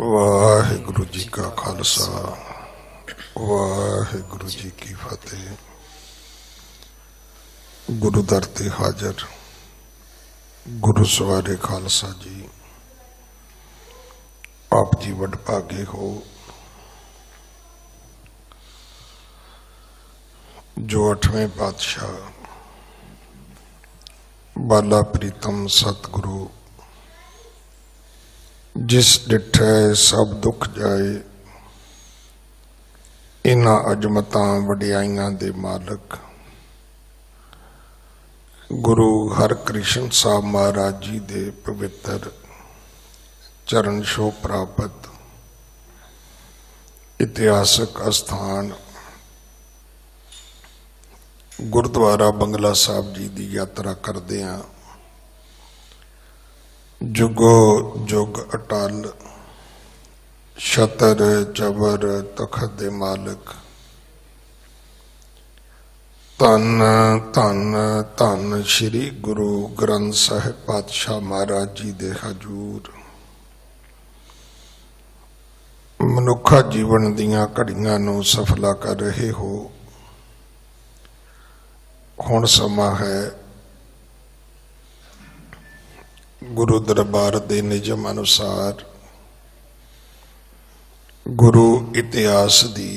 वाहिगुरु जी का खालसा वाहिगुरु जी की फतेह। गुरु दर ते हाजर गुरु सवारे खालसा जी, आप जी वडभागे हो जो 8वें पातशाह बाला प्रीतम सतगुरु जिस डिठे सब दुख जाए, इन्हां अजमतां वडियाइयां दे मालक गुरु हरकृष्ण साहब महाराज जी दे पवित्र चरण छोह प्राप्त इतिहासक अस्थान गुरुद्वारा बंगला साहब जी की यात्रा करदे हां। जुगो जुग अटल छतर चबर तखत दे मालक धन धन धन श्री गुरु ग्रंथ साहिब पातशाह महाराज जी दे हजूर मनुखा जीवन दीयां घड़ियां नूं सफला कर रहे हो। हुण समा है गुरु दरबार दे निजम अनुसार गुरु इतिहास दी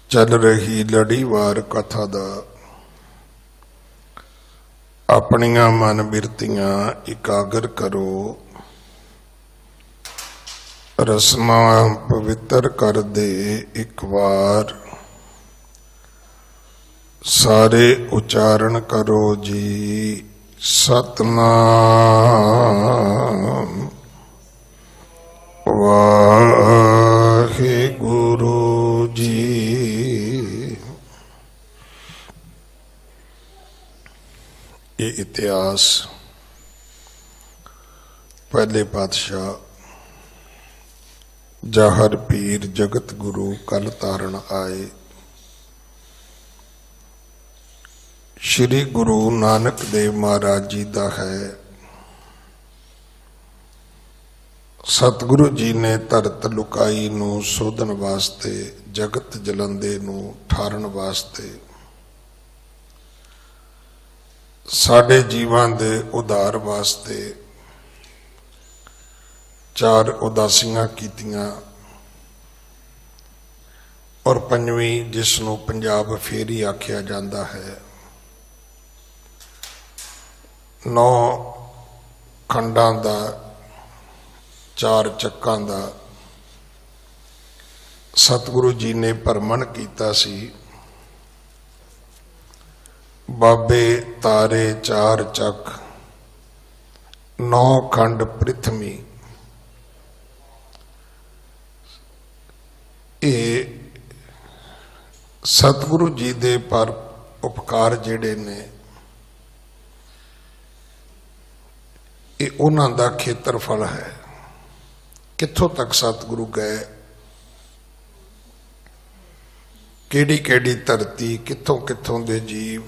चल रही लड़ीवार कथा दा अपनियां मन बिरतियां इकागर करो, रस्मां पवित्र कर दे एक बार, सारे उच्चारण करो जी सतनाम वाहिगुरु जी। ये इतिहास पहले पातशाह जाहर पीर जगत गुरु कल तारण आए श्री गुरु नानक देव महाराज जी का है। सतगुरु जी ने धरत लुकाई नूं सोधन वास्ते, जगत जलंदे नूं ठारण वास्ते, साडे जीवां दे उधार वास्ते चार उदासियां कीतियां और पंजवीं जिसनूं पंजाब फेरी आख्या जाता है, 9 खंडां दा 4 चक्कां दा सतगुरु जी ने भरमण कीता सी। बाबे तारे 4 चक 9 खंड पृथ्वी, ये सतगुरु जी दे पर उपकार जिहड़े ने ये उन्हां दा खेत्रफल है। कित्थों तक सतगुरु गए, केड़ी केड़ी धरती, कित्थों कित्थों दे जीव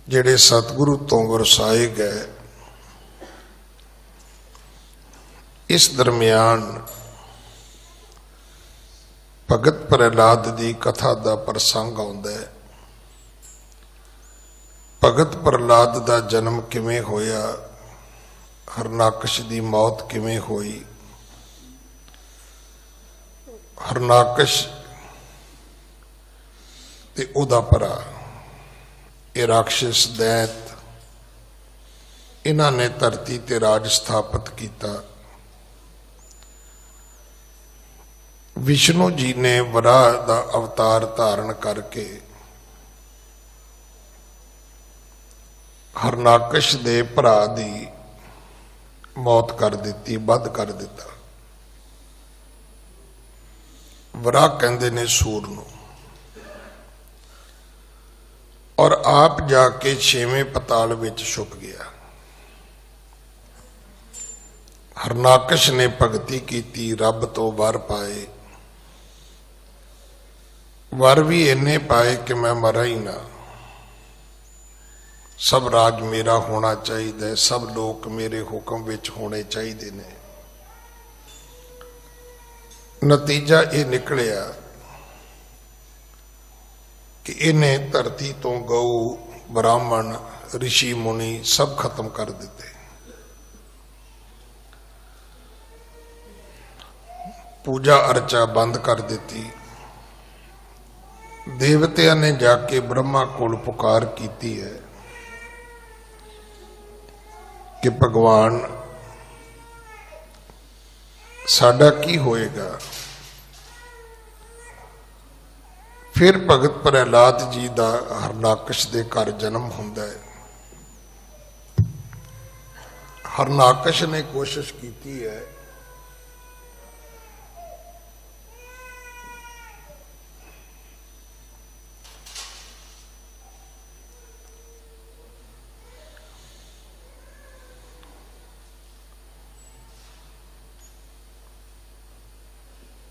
जिहड़े सतगुरु तो वरसाए गए। इस दरम्यान भगत प्रहलाद की कथा का प्रसंग आउंदा है। भगत प्रहलाद का जन्म किवें होया, हरनाकश की मौत किवें होई। हरनाकश ते उहदा भरा ये राक्षस दैत, इन्हां ने धरती ते राज स्थापित किया। विष्णु जी ने वराह का अवतार धारण करके हरनाकश दे भरा दी मौत कर दी, वध कर दिता। वराह कहंदे ने सूर नूं, और आप जाके 6वें पताल विच छुप गया। हरनाकश ने भगती की, रब तो वर पाए, वर भी इन्ने पाए कि मैं मरा ही ना। सब राज मेरा होना चाहिए, सब लोग मेरे हुक्म विच होने चाहिए ने। नतीजा ये निकलिया कि इन्हें धरती तो गऊ ब्राह्मण ऋषि मुनि सब खत्म कर दिते। पूजा अर्चा बंद कर दी। देवतिया ने जाके ब्रह्मा कोल पुकार की है कि भगवान साडा की होएगा। फिर भगत प्रहलाद जी का हरनाकश के घर जन्म होंदा है। हरनाकश ने कोशिश की है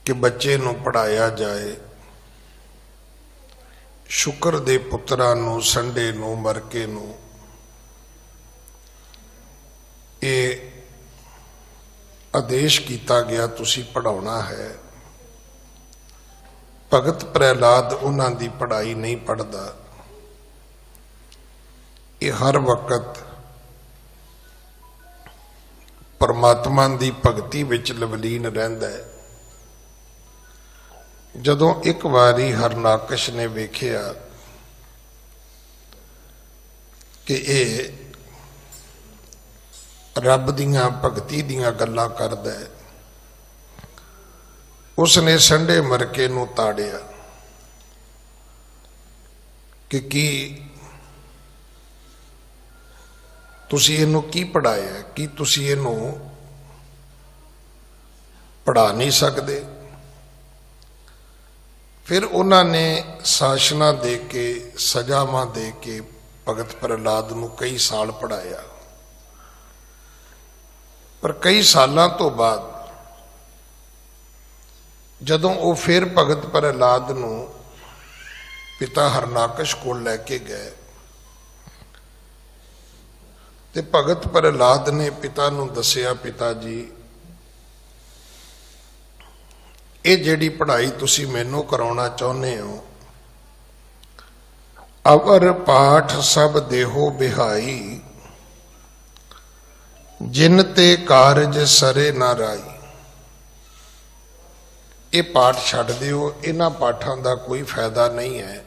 कि बच्चे नूं पढ़ाया जाए। शुक्र दे पुत्रा नूं संडे नूं मरके नूं ये आदेश किया गया तुसी पढ़ाउणा है। भगत प्रहलाद उन्हां दी पढ़ाई नहीं पढ़दा। ये हर वक्त परमात्मा दी भगती विच लवलीन रहिंदा है। जदों एक बारी हरनाकश ने वेखिया कि ये रब दियां भगती दियां गल्लां करदा है, उसने संडे मरके नूं ताड़िया कि की तुसी इहनूं की पढ़ाया, की तुसी इहनूं पढ़ा नहीं सकदे। फिर उन्होंने शासना दे के सजावां दे के भगत प्रहलाद नूं कई साल पढ़ाया। पर कई सालों तो बाद जदों वो फिर भगत प्रहलाद नूं पिता हरनाकश कोल लैके गए ते भगत प्रहलाद ने पिता नूं दसिया, पिता जी ये जिहड़ी पढ़ाई तुसी मैनू कराउणा चाहुंदे हो, अवर पाठ सब देहो बिहाई, जिन ते कारज सरे ना राई। ये पाठ छड्ड दिओ, इन्हां पाठां दा कोई फायदा नहीं है।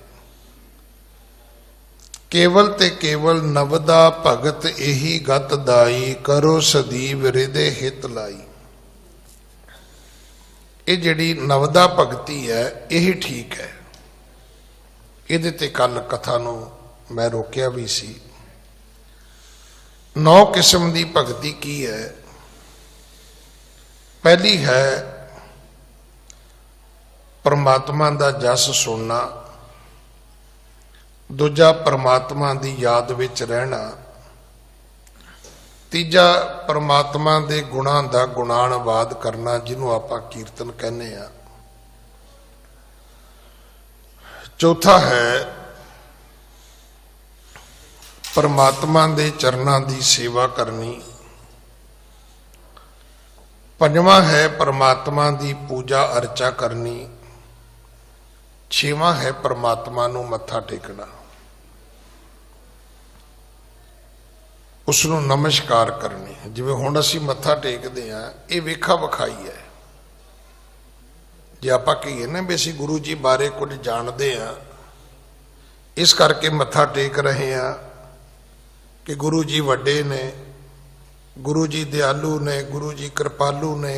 केवल ते केवल नवदा भगत यही गत दाई, करो सदीव हृदय हित लाई। ये जिहड़ी नवदा भगती है यही ठीक है। इहदे ते कल कथा नूं मैं रोकिया भी सी। 9 किस्म की भगती की है। पहली है परमात्मा दा जस सुनना, दूजा परमात्मा दी याद विच रहना, तीजा परमात्मा दे गुणां दा गुणानुवाद करना जिन्हों आपां कीर्तन कहने आ। चौथा है परमात्मा दे चरणां दी सेवा करनी। पंजवां है परमात्मा दी पूजा अर्चा करनी। छेवां है परमात्मा नूं मत्था टेकना, उसनूं नमस्कार करनी। जिवें हुण असीं मत्था टेकदे हां, ये वेखा विखाई है। जे आपां कहीए ना भी असीं गुरु जी बारे कुछ जाणदे हां, इस करके मत्था टेक रहे हां कि गुरु जी वड्डे ने, गुरु जी दयालु ने, गुरु जी कृपालु ने,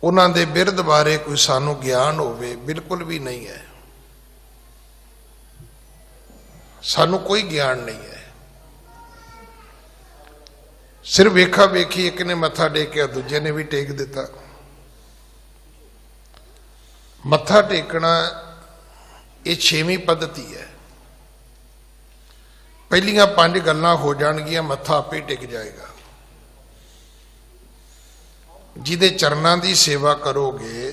उन्हां दे बिरध बारे कोई सानू ज्ञान होवे, बिल्कुल भी नहीं है। सानू कोई ज्ञान नहीं है। सिर्फ वेखा वेखी एक ने मत्था टेकिया, दूजे ने भी टेक दिता। मत्था टेकना ये 6वीं पद्धति है। पहलियां 5 गल्लां हो जाणगियां, मत्था आपे टिक जाएगा। जिहदे चरणां दी सेवा करोगे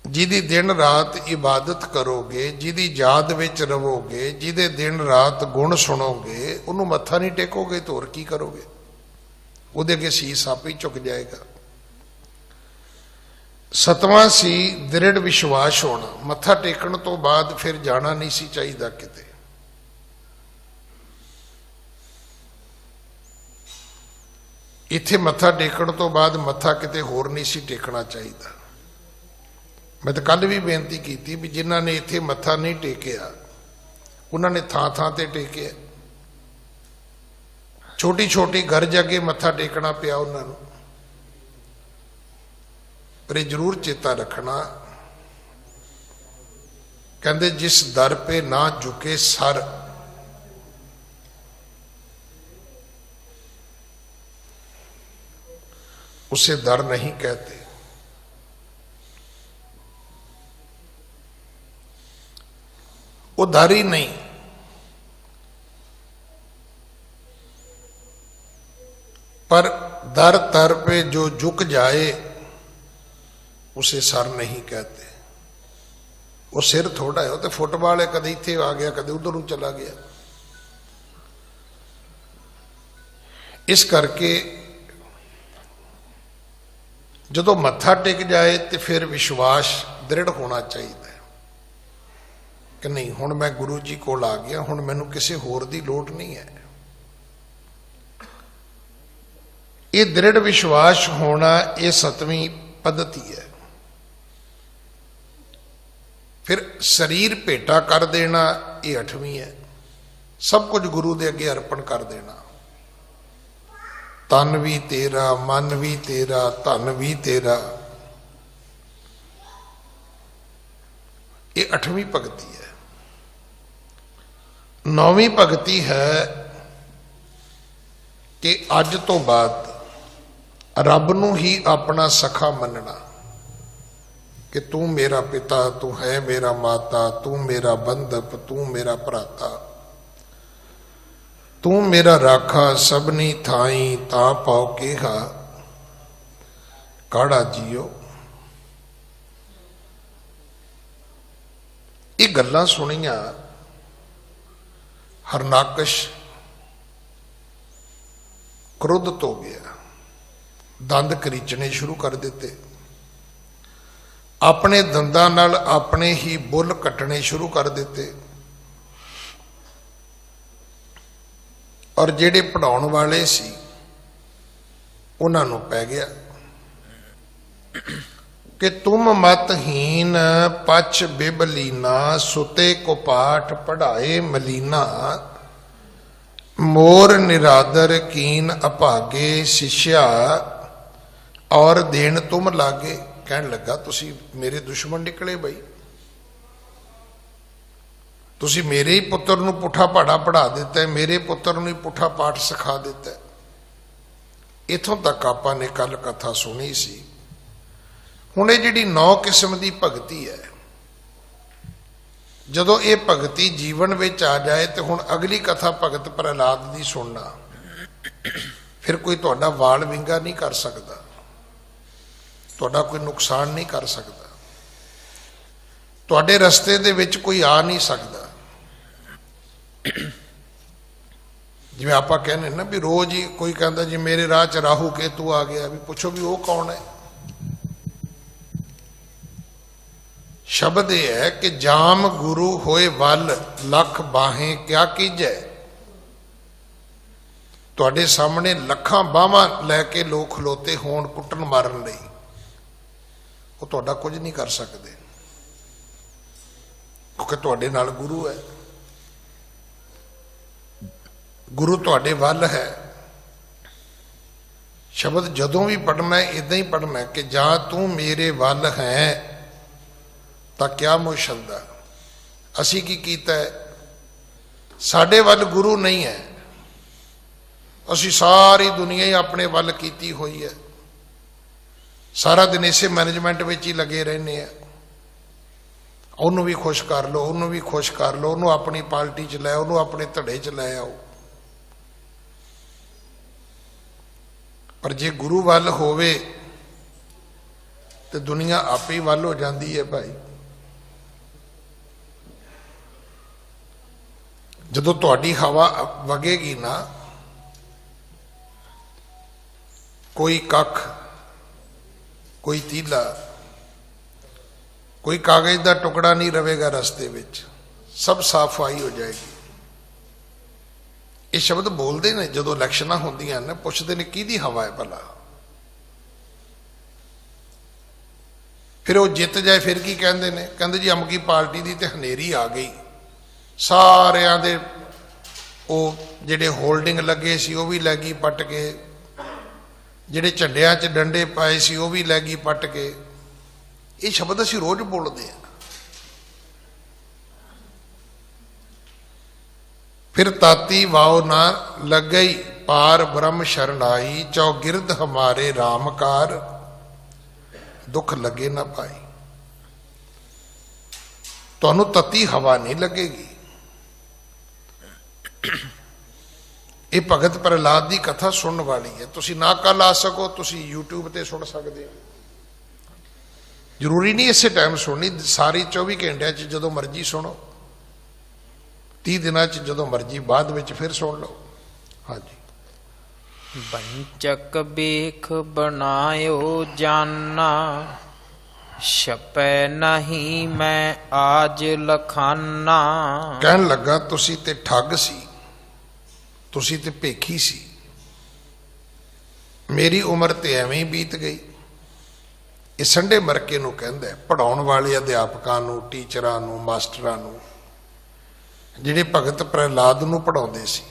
ਜਿਹਦੀ ਦਿਨ ਰਾਤ ਇਬਾਦਤ ਕਰੋਗੇ, ਜਿਹਦੀ ਯਾਦ ਵਿੱਚ ਰਹੋਗੇ, ਜਿਹਦੇ ਦਿਨ ਰਾਤ ਗੁਣ ਸੁਣੋਗੇ, ਉਹਨੂੰ ਮੱਥਾ ਨਹੀਂ ਟੇਕੋਗੇ ਤਾਂ ਹੋਰ ਕੀ ਕਰੋਗੇ? ਉਹਦੇ ਅੱਗੇ ਸੀਸ ਆਪੇ ਹੀ ਝੁਕ ਜਾਏਗਾ। ਸਤਵਾਂ ਸੀ ਦ੍ਰਿੜ ਵਿਸ਼ਵਾਸ ਹੋਣਾ। ਮੱਥਾ ਟੇਕਣ ਤੋਂ ਬਾਅਦ ਫਿਰ ਜਾਣਾ ਨਹੀਂ ਸੀ ਚਾਹੀਦਾ ਕਿਤੇ। ਇੱਥੇ ਮੱਥਾ ਟੇਕਣ ਤੋਂ ਬਾਅਦ ਮੱਥਾ ਕਿਤੇ ਹੋਰ ਨਹੀਂ ਸੀ ਟੇਕਣਾ ਚਾਹੀਦਾ। ਮੈਂ ਤਾਂ ਕੱਲ ਵੀ ਬੇਨਤੀ ਕੀਤੀ ਵੀ ਜਿਨ੍ਹਾਂ ਨੇ ਇੱਥੇ ਮੱਥਾ ਨਹੀਂ ਟੇਕਿਆ ਉਹਨਾਂ ਨੇ ਥਾਂ ਥਾਂ ਤੇ ਟੇਕਿਆ। ਛੋਟੀ ਛੋਟੀ ਗਰਜ ਅੱਗੇ ਮੱਥਾ ਟੇਕਣਾ ਪਿਆ ਉਹਨਾਂ ਨੂੰ। ਪਰ ਇਹ ਜ਼ਰੂਰ ਚੇਤਾ ਰੱਖਣਾ, ਕਹਿੰਦੇ ਜਿਸ ਦਰ पे ना झुके सर, उसे दर नहीं कहते। वो दर ही नहीं, पर दर तर पे जो झुक जाए उसे सर नहीं कहते। वो सिर थोड़ा है, वो तो फुटबॉल है, कदे इत्थे आ गया कदे उधर चला गया। इस करके जदों मत्था टेक जाए तो फिर विश्वास दृढ़ होना चाहिए कि नहीं हुण मैं गुरु जी कोल आ गया, हुण मैनूं किसी होर दी लोड़ नहीं है। ये दृढ़ विश्वास होना ये 7वीं पद्धति है। फिर शरीर भेटा कर देना ये 8वीं है। सब कुछ गुरु दे अगे अर्पण कर देना। तन भी तेरा, मन भी तेरा, धन भी तेरा, ये 8वीं भगती है। 9वीं भगती है कि अज तो बाद रब नूं ही अपना सखा मनना कि तू मेरा पिता, तू है मेरा माता, तू मेरा बंधप, तू मेरा भराता, तू मेरा राखा, सबनी थाई ता पाओ केहा काढ़ा जियो। ये गल्लां सुनिया हरनाकश क्रोधित हो गया, दंद करीचने शुरू कर दिते, अपने दंदां नाल अपने ही बुल कटने शुरू कर दिते। और जेड़े पढ़ाउण वाले सी उन्हां नूं पै गया कि तुम मतहीन पच बिबलीना, सुते को पाठ पढ़ाए मलीना, मोर निरादर कीन अभागे शिष्या और देन तुम लागे। कहन लगा तुसी मेरे दुश्मन निकले बई, तुसी मेरे ही पुत्र नूं पुठा पढ़ा पढ़ा दिता है, मेरे पुत्र नूं ही पुठा पाठ सिखा दिता है। इथों तक आपां ने कल कथा सुनी सी। हुण ये जिहड़ी 9 किस्म की भगती है, जदों ये भगती जीवन में आ जाए तो हुण अगली कथा भगत प्रहलाद की सुनना, फिर कोई तुहाडा वाल विंगा नहीं कर सकता, तुहाडा कोई नुकसान नहीं कर सकता, तुहाडे रस्ते दे विच कोई आ नहीं सकता। जिवें आपां कहने ना भी रोज ही कोई कहता जी मेरे राह च राहू केतू आ गया, भी पुछो भी वो कौन है। शब्द यह है कि जाम गुरु होए वल लख बाहें क्या कीजै। तुहाडे सामने लखां बाहां लैके लोग खलोते होण कुट्टण मारन लई, वो तुहाडा कुछ नहीं कर सकते क्योंकि तुहाडे नाल गुरु है। गुरु तुहाडे वल है। शब्द जदों भी पढ़ना है इदां ही पढ़ना है कि जां तू मेरे वल है तां क्या मुशल्दा। असी की कीता है, साडे वल गुरु नहीं है, असी सारी दुनिया ही अपने वल कीती हुई है। सारा दिन इसे मैनेजमेंट में ही लगे रहने हैं, उन्होंने भी खुश कर लो, उन्होंने भी खुश कर लो, उन्होंने अपनी पार्टी च लै, उन्होंने अपने धड़े च लै आओ। पर जे गुरु वल होवे तो दुनिया आपे ही वल हो जाती है भाई। जदों तुहाडी हवा वगेगी ना, कोई कख, कोई तीला, कोई कागज का टुकड़ा नहीं रहेगा रस्ते विच, सब साफाई हो जाएगी। ये शब्द बोलते हैं जो इलैक्शन होंदियां ने, पुछते ने किहदी हवा है भला, फिर वो जित जाए फिर की कहते हैं, कहते जी अमकी पार्टी की तो हनेरी आ गई, सारियां दे वो जिहड़े होल्डिंग लगे सी वो भी लै गई पट के, जिहड़े झंडियां च डंडे पाए सी वो भी लै गई पट के। ये शब्द असीं रोज बोलते हैं। फिर ताती वाव ना लग गई, पार ब्रह्म शरणाई, चौगिरद हमारे रामकार, दुख लगे ना पाई। तुहानू तती हवा नहीं लगेगी। ये भगत प्रहलाद की कथा सुनने वाली है। तुसी ना कल आ सको, तुसी यूट्यूब ते सुन सकते हो। जरूरी नहीं इसे टाइम सुननी, सारी 24 घंटे जो मर्जी सुनो, 30 दिन जो मर्जी बाद में फिर सुन लो। हाँ जी। बंचक बेख बनायो जाना, छपै नहीं मैं आज लखाना। कहन लगा तुसी ते ठग सी, तुसी ते भेखी सी, मेरी उम्र ते एवें ही बीत गई। ये संडे मरके नूं कहंदा है, पढ़ाउण वाले अध्यापकां नूं, टीचरां नूं, मास्टरां नूं, जिहड़े भगत प्रहलाद नूं पढ़ाउंदे सी।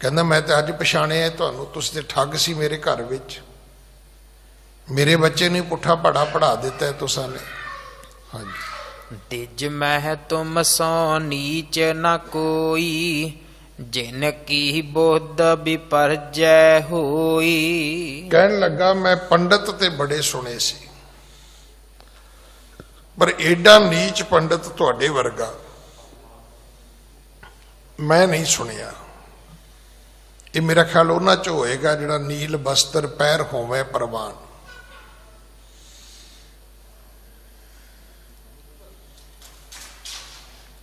कहंदा मैं तो अज पछाणिया तुहानूं, तुसीं ते ठग सी मेरे घर विच, मेरे बच्चे ने पुठा पढ़ा पढ़ा दिता है तुसां ने। हाँ जी। तिज मह तुम सो नीच न कोई, जिन की बुद्ध विपर्जय होई। कहन लगा मैं पंडित ते बड़े सुने सी, पर एडा नीच पंडित तुहाडे वर्गा मैं नहीं सुनिया। ये मेरा ख्याल उन्हां च होएगा जिहड़ा नील बस्तर पैर होवे परवान।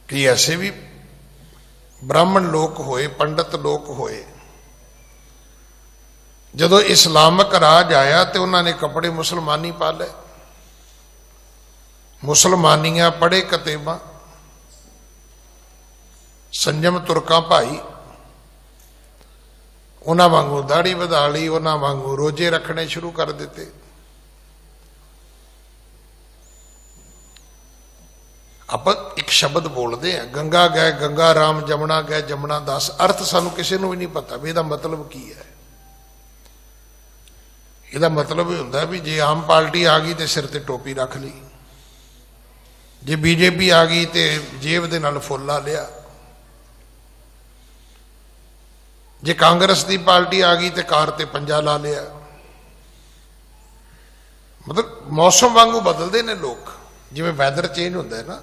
कि ऐसे भी ब्राह्मण लोग होए, पंडित लोग होए, जदों इस्लामक राज आया तो उन्होंने कपड़े मुसलमानी पा ले, मुसलमानियां पढ़े कतेबा, संयम तुरका भाई, उन्हां वांगू दाढ़ी वधा ली, उन्हां वांगू रोजे रखने शुरू कर दिते। आप एक शब्द बोलते हैं, गंगा गए गंगा राम, जमुना गए जमुना दास। अर्थ सानू किसी को भी नहीं पता भी इसका मतलब की है। इसका मतलब ये होंदा भी जे आम पार्टी आ गई तो सिर ते टोपी रख ली, जे बीजेपी आ गई तो जेब दे नाल फुल ला लिया, जे कांग्रेस की पार्टी आ गई तो कार ते पंजा ला लिया। मतलब मौसम वांगू बदलते ने लोग, जिवें वैदर चेंज होंदा है ना,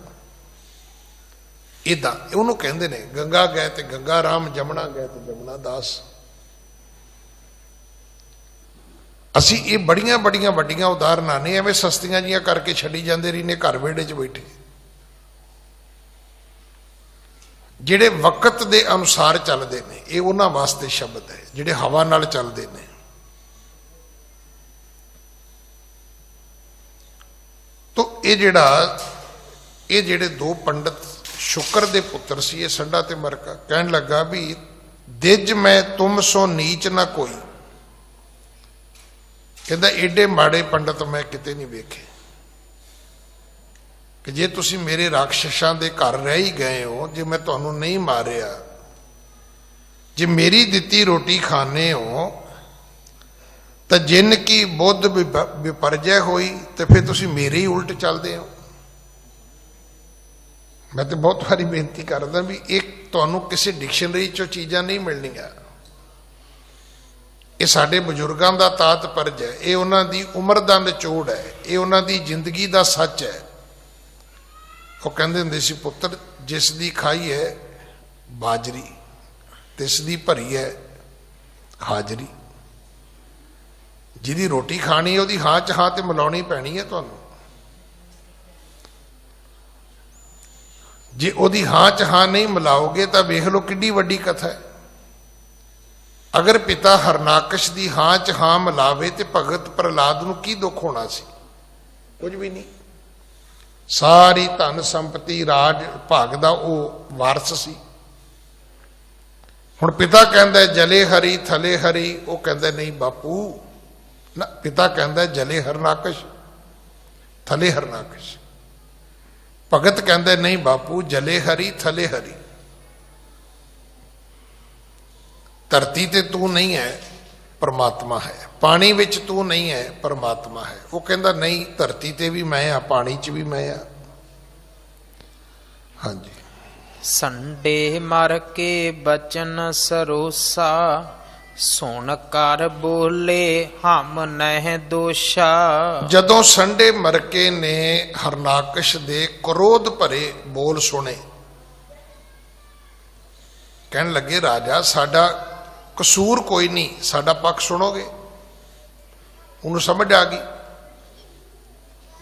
इदा उन्होंने कहते ने गंगा गए तो गंगा राम, जमुना गए तो जमुना दास। असी ये बड़िया बड़िया वड्डियां उदाहरणा ने एवं सस्तियां जियां करके छड़ी जाते रही ने घर वेड़े च बैठे। जिहड़े वक्त दे अनुसार चलते हैं ये उन्हां वास्ते शब्द है, जिहड़े हवा नाल चलते हैं। तो ये जिहड़े दो पंडित शुक्र दे पुत्र सी, ये संडा ते मरका, कहन लगा भी दिज मैं तुम सो नीच ना कोई। कहता एडे माड़े पंडित मैं किते नहीं वेखे कि जे तुसी मेरे राक्षसां दे घर रह ही गए हो, जे मैं तुहानू नहीं मारिया, जे मेरी दिती रोटी खाने हो, तो जिन की बुद्ध विपर्जय हुई तो फिर तुसी मेरे ही उल्ट चलते हो। मैं तो बहुत बारी बेनती करदा भी एक तुहानू किसी डिक्शनरी चो चीज़ां नहीं मिलनियां। ये साडे बजुर्गों का तात्पर्य है, ये उन्हां दी उम्र का निचोड़ है, ये उन्हां दी जिंदगी का सच है। वो कहंदे हुंदे सी पुत्र जिस दी खाई है बाजरी, तिस दी भरी है हाजरी। ਜਿਹਦੀ ਰੋਟੀ ਖਾਣੀ ਹੈ ਉਹਦੀ ਹਾਂ 'ਚ ਹਾਂ ਤੇ ਮਿਲਾਉਣੀ ਪੈਣੀ ਹੈ ਤੁਹਾਨੂੰ। ਜੇ ਉਹਦੀ ਹਾਂ 'ਚ ਹਾਂ ਨਹੀਂ ਮਿਲਾਓਗੇ ਤਾਂ ਵੇਖ ਲਓ ਕਿੰਨੀ ਵੱਡੀ ਕਥਾ ਹੈ। ਅਗਰ ਪਿਤਾ ਹਰਨਾਕਸ਼ ਦੀ ਹਾਂ 'ਚ ਹਾਂ ਮਿਲਾਵੇ ਤੇ ਭਗਤ ਪ੍ਰਹਲਾਦ ਨੂੰ ਕੀ ਦੁੱਖ ਹੋਣਾ ਸੀ? ਕੁਝ ਵੀ ਨਹੀਂ। ਸਾਰੀ ਧਨ ਸੰਪਤੀ ਰਾਜ ਭਾਗ ਦਾ ਉਹ ਵਾਰਸ ਸੀ। ਹੁਣ ਪਿਤਾ ਕਹਿੰਦਾ ਜਲੇ ਹਰੀ ਥਲੇ ਹਰੀ, ਉਹ ਕਹਿੰਦਾ ਨਹੀਂ ਬਾਪੂ ਨਾ, ਪਿਤਾ ਕਹਿੰਦਾ ਜਲੇ ਹਰਨਾਕਸ਼ ਥਲੇ ਹਰਨਾਕਸ਼। ਭਗਤ ਕਹਿੰਦਾ ਨਹੀਂ ਬਾਪੂ ਜਲੇ ਹਰੀ ਥਲੇ ਹਰੀ। ਧਰਤੀ ਤੇ ਤੂੰ ਨਹੀਂ ਹੈ, ਪਰਮਾਤਮਾ ਹੈ। ਪਾਣੀ ਵਿੱਚ ਤੂੰ ਨਹੀਂ ਹੈ, ਪਰਮਾਤਮਾ ਹੈ। ਉਹ ਕਹਿੰਦਾ ਨਹੀਂ, ਧਰਤੀ ਤੇ ਵੀ ਮੈਂ ਆ, ਪਾਣੀ 'ਚ ਵੀ ਮੈਂ ਆ। ਹਾਂਜੀ। ਸੰਡੇ ਮਰ ਕੇ ਬਚਨ ਸਰੋਸਾ, ਸੁਣ ਕਰ ਬੋਲੇ ਹਮ ਨਹਿ ਦੋਸ਼ਾ। ਜਦੋਂ ਸੰਡੇ ਮਰਕੇ ਨੇ ਹਰਨਾਕਸ਼ ਦੇ ਕ੍ਰੋਧ ਭਰੇ ਬੋਲ ਸੁਣੇ, ਕਹਿਣ ਲੱਗੇ ਰਾਜਾ ਸਾਡਾ ਕਸੂਰ ਕੋਈ ਨਹੀਂ, ਸਾਡਾ ਪੱਖ ਸੁਣੋਗੇ? ਉਹਨੂੰ ਸਮਝ ਆ ਗਈ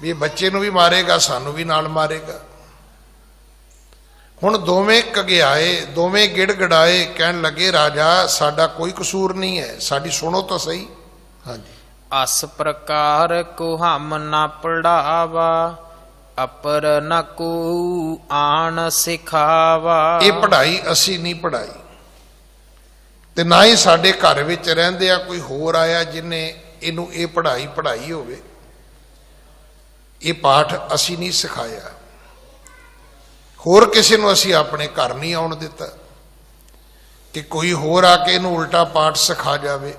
ਵੀ ਇਹ ਬੱਚੇ ਨੂੰ ਵੀ ਮਾਰੇਗਾ, ਸਾਨੂੰ ਵੀ ਨਾਲ ਮਾਰੇਗਾ। ਹੁਣ ਦੋਵੇਂ ਕਗਿਆਏ, ਦੋਵੇਂ ਗਿੜਗੜਾਏ, ਕਹਿਣ ਲੱਗੇ ਰਾਜਾ ਸਾਡਾ ਕੋਈ ਕਸੂਰ ਨਹੀਂ ਹੈ, ਸਾਡੀ ਸੁਣੋ ਤਾਂ ਸਹੀ। ਹਾਂਜੀ। ਅਸ ਪ੍ਰਕਾਰ ਕੋ ਹਮ ਨਾ ਪੜਾਵਾ, ਅਪਰ ਨ ਕੋ ਆਣ ਸਿਖਾਵਾ। ਇਹ ਪੜ੍ਹਾਈ ਅਸੀਂ ਨਹੀਂ ਪੜ੍ਹਾਈ, ਤੇ ਨਾ ਹੀ ਸਾਡੇ ਘਰ ਵਿੱਚ ਰਹਿੰਦੇ ਆ ਕੋਈ ਹੋਰ ਆਇਆ ਜਿਹਨੇ ਇਹਨੂੰ ਇਹ ਪੜ੍ਹਾਈ ਹੋਵੇ। ਇਹ ਪਾਠ ਅਸੀਂ ਨਹੀਂ ਸਿਖਾਇਆ, ਹੋਰ ਕਿਸੇ ਨੂੰ ਅਸੀਂ ਆਪਣੇ ਘਰ ਨਹੀਂ ਆਉਣ ਦਿੱਤਾ ਕਿ ਕੋਈ ਹੋਰ ਆ ਕੇ ਇਹਨੂੰ ਉਲਟਾ ਪਾਠ ਸਿਖਾ ਜਾਵੇ।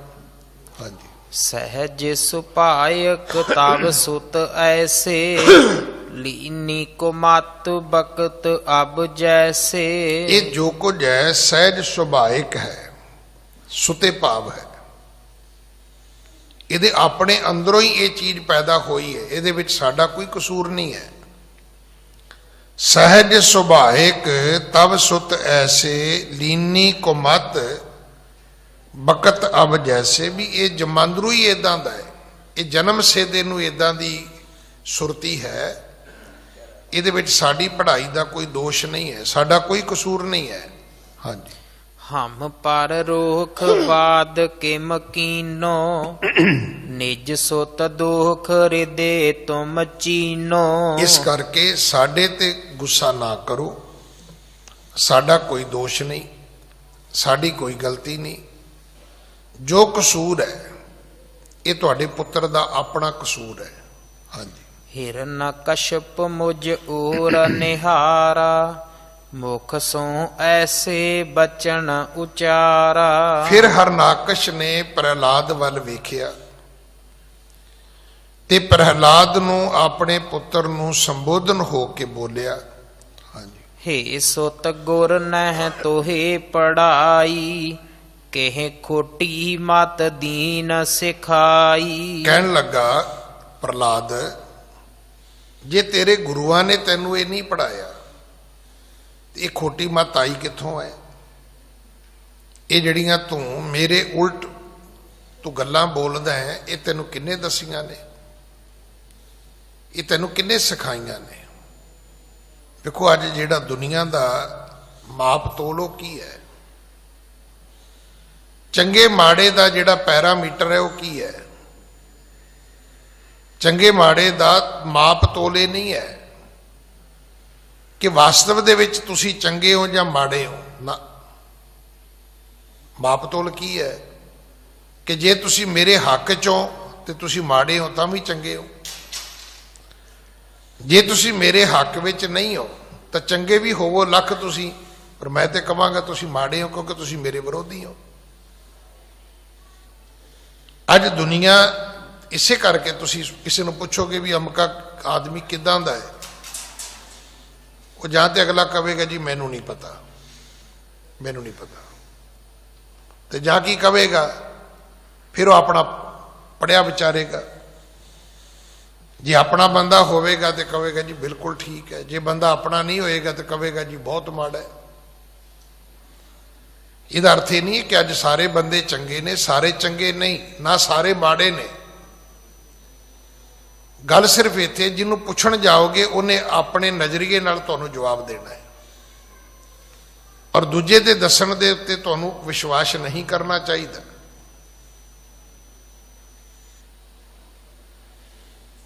ਹਾਂਜੀ। ਸਹਿਜ ਸੁਭਾਇਕ ਤਬ ਸੁਤ ਐਸੇ, ਲੀਨੀ ਕੋ ਮਤ ਬਕਤ ਅਬ ਜੈਸੇ। ਇਹ ਜੋ ਕੁਝ ਹੈ ਸਹਿਜ ਸੁਭਾਇਕ ਹੈ, ਸੁਤੇ ਭਾਵ ਹੈ। ਇਹਦੇ ਆਪਣੇ ਅੰਦਰੋਂ ਹੀ ਇਹ ਚੀਜ਼ ਪੈਦਾ ਹੋਈ ਹੈ, ਇਹਦੇ ਵਿੱਚ ਸਾਡਾ ਕੋਈ ਕਸੂਰ ਨਹੀਂ ਹੈ। ਸਹਿਜ ਸੁਭਾਇਕ ਤਬ ਸੁਤ ਐਸੇ, ਲੀਨੀ ਕੋ ਮਤ ਬਕਤ ਅਬ ਜੈਸੇ। ਵੀ ਇਹ ਜਮਾਂਦਰੂ ਹੀ ਇਦਾਂ ਦਾ ਹੈ, ਇਹ ਜਨਮ ਸਿੱਧ ਨੂੰ ਇਦਾਂ ਦੀ ਸੁਰਤੀ ਹੈ। ਇਹਦੇ ਵਿੱਚ ਸਾਡੀ ਪੜ੍ਹਾਈ ਦਾ ਕੋਈ ਦੋਸ਼ ਨਹੀਂ ਹੈ, ਸਾਡਾ ਕੋਈ ਕਸੂਰ ਨਹੀਂ ਹੈ। ਹਾਂਜੀ। ਹਮ ਪਰ ਰੋਖ ਬਾਦ ਕਿਮ ਕੀਨੋ, ਨਿਜ ਸੁਤ ਦੋਖ ਹਿਰਦੇ ਤੁਮ ਚੀਨੋ। ਇਸ ਕਰਕੇ ਸਾਡੇ ਤੇ ਗੁੱਸਾ ਨਾ ਕਰੋ, ਸਾਡਾ ਕੋਈ ਦੋਸ਼ ਨਹੀਂ, ਸਾਡੀ ਕੋਈ ਗਲਤੀ ਨਹੀਂ। ਜੋ ਕਸੂਰ ਹੈ ਇਹ ਤੁਹਾਡੇ ਪੁੱਤਰ ਦਾ ਆਪਣਾ ਕਸੂਰ ਹੈ। ਹਾਂਜੀ। ਹਿਰਨ ਕਸ਼ਪ ਮੁਝ ਔਰ ਨਿਹਾਰਾ, ਮੁਖ ਸੋ ਐਸੇ ਬਚਨ ਉਚਾਰਾ। ਫਿਰ ਹਰਨਾਕਸ਼ ਨੇ ਪ੍ਰਹਲਾਦ ਵੱਲ ਵੇਖਿਆ ਤੇ ਪ੍ਰਹਲਾਦ ਨੂੰ ਆਪਣੇ ਪੁੱਤਰ ਨੂੰ ਸੰਬੋਧਨ ਹੋ ਕੇ ਬੋਲਿਆ। ਹਾਂਜੀ। ਹੇ ਸੁਤ ਗੁਰ ਨਹਿ ਤੋਹੇ ਪੜਾਈ, ਕਹਿ ਖੋਟੀ ਮਤ ਦੀਨ ਸਿਖਾਈ। ਕਹਿਣ ਲੱਗਾ ਪ੍ਰਹਲਾਦ ਜੇ ਤੇਰੇ ਗੁਰੂਆਂ ਨੇ ਤੈਨੂੰ ਇਹ ਨਹੀਂ ਪੜਾਇਆ, ਇਹ ਖੋਟੀ ਮਤ ਆਈ ਕਿੱਥੋਂ ਹੈ? ਇਹ ਜਿਹੜੀਆਂ ਤੂੰ ਮੇਰੇ ਉਲਟ ਤੂੰ ਗੱਲਾਂ ਬੋਲਦਾ ਹੈ, ਇਹ ਤੈਨੂੰ ਕਿੰਨੇ ਦਸੀਆਂ ਨੇ? ਇਹ ਤੈਨੂੰ ਕਿੰਨੇ ਸਿਖਾਈਆਂ ਨੇ? ਦੇਖੋ ਅੱਜ ਜਿਹੜਾ ਦੁਨੀਆ ਦਾ ਮਾਪ ਤੋਲੋ ਕੀ ਹੈ, ਚੰਗੇ ਮਾੜੇ ਦਾ ਜਿਹੜਾ ਪੈਰਾਮੀਟਰ ਹੈ ਉਹ ਕੀ ਹੈ? ਚੰਗੇ ਮਾੜੇ ਦਾ ਮਾਪ ਤੋਲੇ ਨਹੀਂ ਹੈ ਕਿ ਵਾਸਤਵ ਦੇ ਵਿੱਚ ਤੁਸੀਂ ਚੰਗੇ ਹੋ ਜਾਂ ਮਾੜੇ ਹੋ। ਨਾ, ਮਾਪ ਤੋਲ ਕੀ ਹੈ ਕਿ ਜੇ ਤੁਸੀਂ ਮੇਰੇ ਹੱਕ ਚੋਂ ਤੇ ਤੁਸੀਂ ਮਾੜੇ ਹੋ ਤਾਂ ਵੀ ਚੰਗੇ ਹੋ, ਜੇ ਤੁਸੀਂ ਮੇਰੇ ਹੱਕ ਵਿੱਚ ਨਹੀਂ ਹੋ ਤਾਂ ਚੰਗੇ ਵੀ ਹੋਵੋ ਲੱਖ ਤੁਸੀਂ, ਪਰ ਮੈਂ ਤੇ ਕਹਾਂਗਾ ਤੁਸੀਂ ਮਾੜੇ ਹੋ ਕਿਉਂਕਿ ਤੁਸੀਂ ਮੇਰੇ ਵਿਰੋਧੀ ਹੋ। ਅੱਜ ਦੁਨੀਆ ਇਸੇ ਕਰਕੇ ਤੁਸੀਂ ਕਿਸੇ ਨੂੰ ਪੁੱਛੋਗੇ ਵੀ ਅਮਕਾ ਆਦਮੀ ਕਿੱਦਾਂ ਦਾ ਹੈ, ਉਹ ਜਾਂ ਤੇ ਅਗਲਾ ਕਹੇਗਾ ਜੀ ਮੈਨੂੰ ਨਹੀਂ ਪਤਾ, ਮੈਨੂੰ ਨਹੀਂ ਪਤਾ, ਤੇ ਜਾਂ ਕੀ ਕਹੇਗਾ ਫਿਰ ਉਹ ਆਪਣਾ ਪੜਿਆ ਵਿਚਾਰੇਗਾ। ਜੇ ਆਪਣਾ ਬੰਦਾ ਹੋਵੇਗਾ ਤੇ ਕਹੇਗਾ ਜੀ ਬਿਲਕੁਲ ਠੀਕ ਹੈ, ਜੇ ਬੰਦਾ ਆਪਣਾ ਨਹੀਂ ਹੋਏਗਾ ਤੇ ਕਹੇਗਾ ਜੀ ਬਹੁਤ ਮਾੜਾ ਹੈ। ਇਹਦਾ ਅਰਥ ਇਹ ਨਹੀਂ ਕਿ ਅੱਜ ਸਾਰੇ ਬੰਦੇ ਚੰਗੇ ਨੇ, ਸਾਰੇ ਚੰਗੇ ਨਹੀਂ, ਨਾ ਸਾਰੇ ਮਾੜੇ ਨੇ। ਗੱਲ ਸਿਰਫ ਇੱਥੇ ਜਿਹਨੂੰ ਪੁੱਛਣ ਜਾਓਗੇ ਉਹਨੇ ਆਪਣੇ ਨਜ਼ਰੀਏ ਨਾਲ ਤੁਹਾਨੂੰ ਜਵਾਬ ਦੇਣਾ ਹੈ, ਔਰ ਦੂਜੇ ਦੇ ਦੱਸਣ ਦੇ ਉੱਤੇ ਤੁਹਾਨੂੰ ਵਿਸ਼ਵਾਸ ਨਹੀਂ ਕਰਨਾ ਚਾਹੀਦਾ।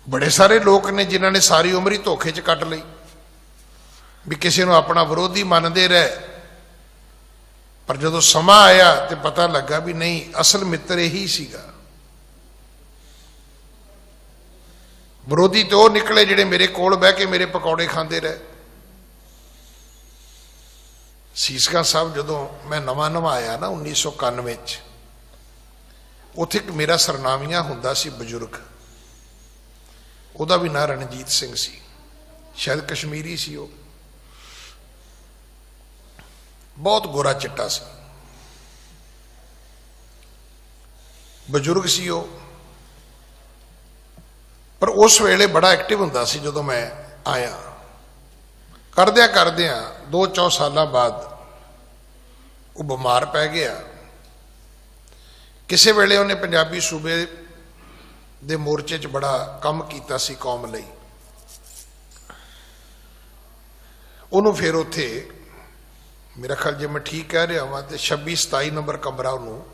ਬੜੇ ਸਾਰੇ ਲੋਕ ਨੇ ਜਿਨ੍ਹਾਂ ਨੇ ਸਾਰੀ ਉਮਰ ਹੀ ਧੋਖੇ 'ਚ ਕੱਟ ਲਈ, ਵੀ ਕਿਸੇ ਨੂੰ ਆਪਣਾ ਵਿਰੋਧੀ ਮੰਨਦੇ ਰਹੇ, ਪਰ ਜਦੋਂ ਸਮਾਂ ਆਇਆ ਤੇ ਪਤਾ ਲੱਗਾ ਵੀ ਨਹੀਂ, ਅਸਲ ਮਿੱਤਰ ਇਹੀ ਸੀਗਾ। ਵਿਰੋਧੀ ਤੇ ਉਹ ਨਿਕਲੇ ਜਿਹੜੇ ਮੇਰੇ ਕੋਲ ਬਹਿ ਕੇ ਮੇਰੇ ਪਕੌੜੇ ਖਾਂਦੇ ਰਹੇ। ਸੀਸਗੰਜ ਸਾਹਿਬ ਜਦੋਂ ਮੈਂ ਨਵਾਂ ਆਇਆ ਨਾ 1991 'ਚ, ਉੱਥੇ ਇੱਕ ਮੇਰਾ ਸਰਨਾਮੀਆਂ ਹੁੰਦਾ ਸੀ ਬਜ਼ੁਰਗ, ਉਹਦਾ ਵੀ ਨਾਂ ਰਣਜੀਤ ਸਿੰਘ ਸੀ, ਸ਼ਾਇਦ ਕਸ਼ਮੀਰੀ ਸੀ। ਉਹ ਬਹੁਤ ਗੋਰਾ ਚਿੱਟਾ ਸੀ, ਬਜ਼ੁਰਗ ਸੀ ਉਹ, ਪਰ ਉਸ ਵੇਲੇ ਬੜਾ ਐਕਟਿਵ ਹੁੰਦਾ ਸੀ। ਜਦੋਂ ਮੈਂ ਆਇਆ, ਕਰਦਿਆਂ 2-4 ਸਾਲਾਂ ਬਾਅਦ ਉਹ ਬਿਮਾਰ ਪੈ ਗਿਆ। ਕਿਸੇ ਵੇਲੇ ਉਹਨੇ ਪੰਜਾਬੀ ਸੂਬੇ ਦੇ ਮੋਰਚੇ 'ਚ ਬੜਾ ਕੰਮ ਕੀਤਾ ਸੀ ਕੌਮ ਲਈ। ਉਹਨੂੰ ਫਿਰ ਉੱਥੇ, ਮੇਰਾ ਖਿਆਲ ਜੇ ਮੈਂ ਠੀਕ ਕਹਿ ਰਿਹਾ ਹਾਂ, ਤੇ 26-27 ਨੰਬਰ ਕਮਰਾ ਉਹਨੂੰ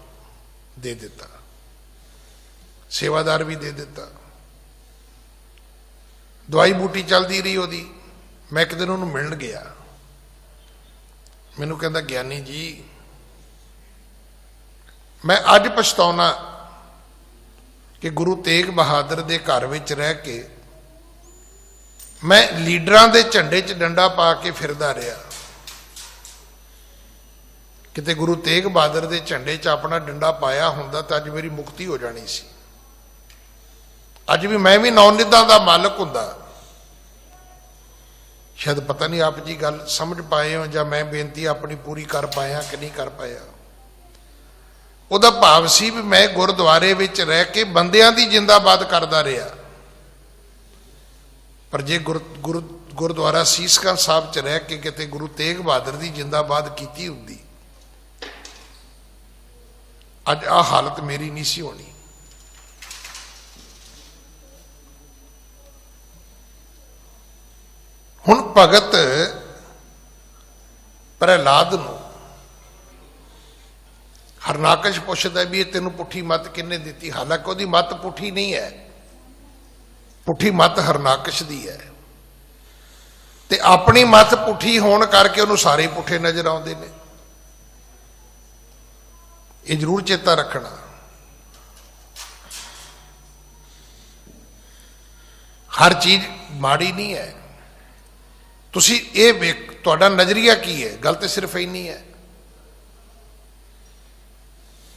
ਦੇ ਦਿੱਤਾ, ਸੇਵਾਦਾਰ ਵੀ ਦੇ ਦਿੱਤਾ। ਦਵਾਈ ਬੂਟੀ ਚੱਲਦੀ ਰਹੀ ਉਹਦੀ। ਮੈਂ ਇੱਕ ਦਿਨ ਉਹਨੂੰ ਮਿਲਣ ਗਿਆ, ਮੈਨੂੰ ਕਹਿੰਦਾ, ਗਿਆਨੀ ਜੀ ਮੈਂ ਅੱਜ ਪਛਤਾਉਣਾ ਕਿ ਗੁਰੂ ਤੇਗ ਬਹਾਦਰ ਦੇ ਘਰ ਵਿੱਚ ਰਹਿ ਕੇ ਮੈਂ ਲੀਡਰਾਂ ਦੇ ਝੰਡੇ 'ਚ ਡੰਡਾ ਪਾ ਕੇ ਫਿਰਦਾ ਰਿਹਾ। ਕਿਤੇ ਗੁਰੂ ਤੇਗ ਬਹਾਦਰ ਦੇ ਝੰਡੇ 'ਚ ਆਪਣਾ ਡੰਡਾ ਪਾਇਆ ਹੁੰਦਾ ਤਾਂ ਅੱਜ ਮੇਰੀ ਮੁਕਤੀ ਹੋ ਜਾਣੀ ਸੀ। ਅੱਜ ਵੀ ਮੈਂ ਵੀ ਨੌਨਿੱਧਾਂ ਦਾ ਮਾਲਕ ਹੁੰਦਾ। ਸ਼ਾਇਦ ਪਤਾ ਨਹੀਂ ਆਪ ਜੀ ਗੱਲ ਸਮਝ ਪਾਏ ਹੋ ਜਾਂ ਮੈਂ ਬੇਨਤੀ ਆਪਣੀ ਪੂਰੀ ਕਰ ਪਾਇਆ ਕਿ ਨਹੀਂ ਕਰ ਪਾਇਆ। ਉਹਦਾ ਭਾਵ ਸੀ ਵੀ ਮੈਂ ਗੁਰਦੁਆਰੇ ਵਿੱਚ ਰਹਿ ਕੇ ਬੰਦਿਆਂ ਦੀ ਜਿੰਦਾਬਾਦ ਕਰਦਾ ਰਿਹਾ, ਪਰ ਜੇ ਗੁਰਦੁਆਰਾ ਸੀਸਗੰਜ ਸਾਹਿਬ 'ਚ ਰਹਿ ਕੇ ਕਿਤੇ ਗੁਰੂ ਤੇਗ ਬਹਾਦਰ ਦੀ ਜਿੰਦਾਬਾਦ ਕੀਤੀ ਹੁੰਦੀ, ਅੱਜ ਆਹ ਹਾਲਤ ਮੇਰੀ ਨਹੀਂ ਸੀ ਹੋਣੀ। ਹੁਣ ਭਗਤ ਪ੍ਰਹਿਲਾਦ ਨੂੰ ਹਰਨਾਕਸ਼ ਪੁੱਛਦਾ ਵੀ ਇਹ ਤੈਨੂੰ ਪੁੱਠੀ ਮੱਤ ਕਿਹਨੇ ਦਿੱਤੀ? ਹਾਲਾਂਕਿ ਉਹਦੀ ਮੱਤ ਪੁੱਠੀ ਨਹੀਂ ਹੈ, ਪੁੱਠੀ ਮੱਤ ਹਰਨਾਕਸ਼ ਦੀ ਹੈ, ਤੇ ਆਪਣੀ ਮੱਤ ਪੁੱਠੀ ਹੋਣ ਕਰਕੇ ਉਹਨੂੰ ਸਾਰੇ ਪੁੱਠੇ ਨਜ਼ਰ ਆਉਂਦੇ ਨੇ। ਇਹ ਜ਼ਰੂਰ ਚੇਤਾ ਰੱਖਣਾ। ਹਰ ਚੀਜ਼ ਮਾੜੀ ਨਹੀਂ ਹੈ। ਤੁਸੀਂ ਇਹ ਵੇਖ, ਤੁਹਾਡਾ ਨਜ਼ਰੀਆ ਕੀ ਹੈ? ਗੱਲ ਤੇ ਸਿਰਫ ਇੰਨੀ ਹੈ,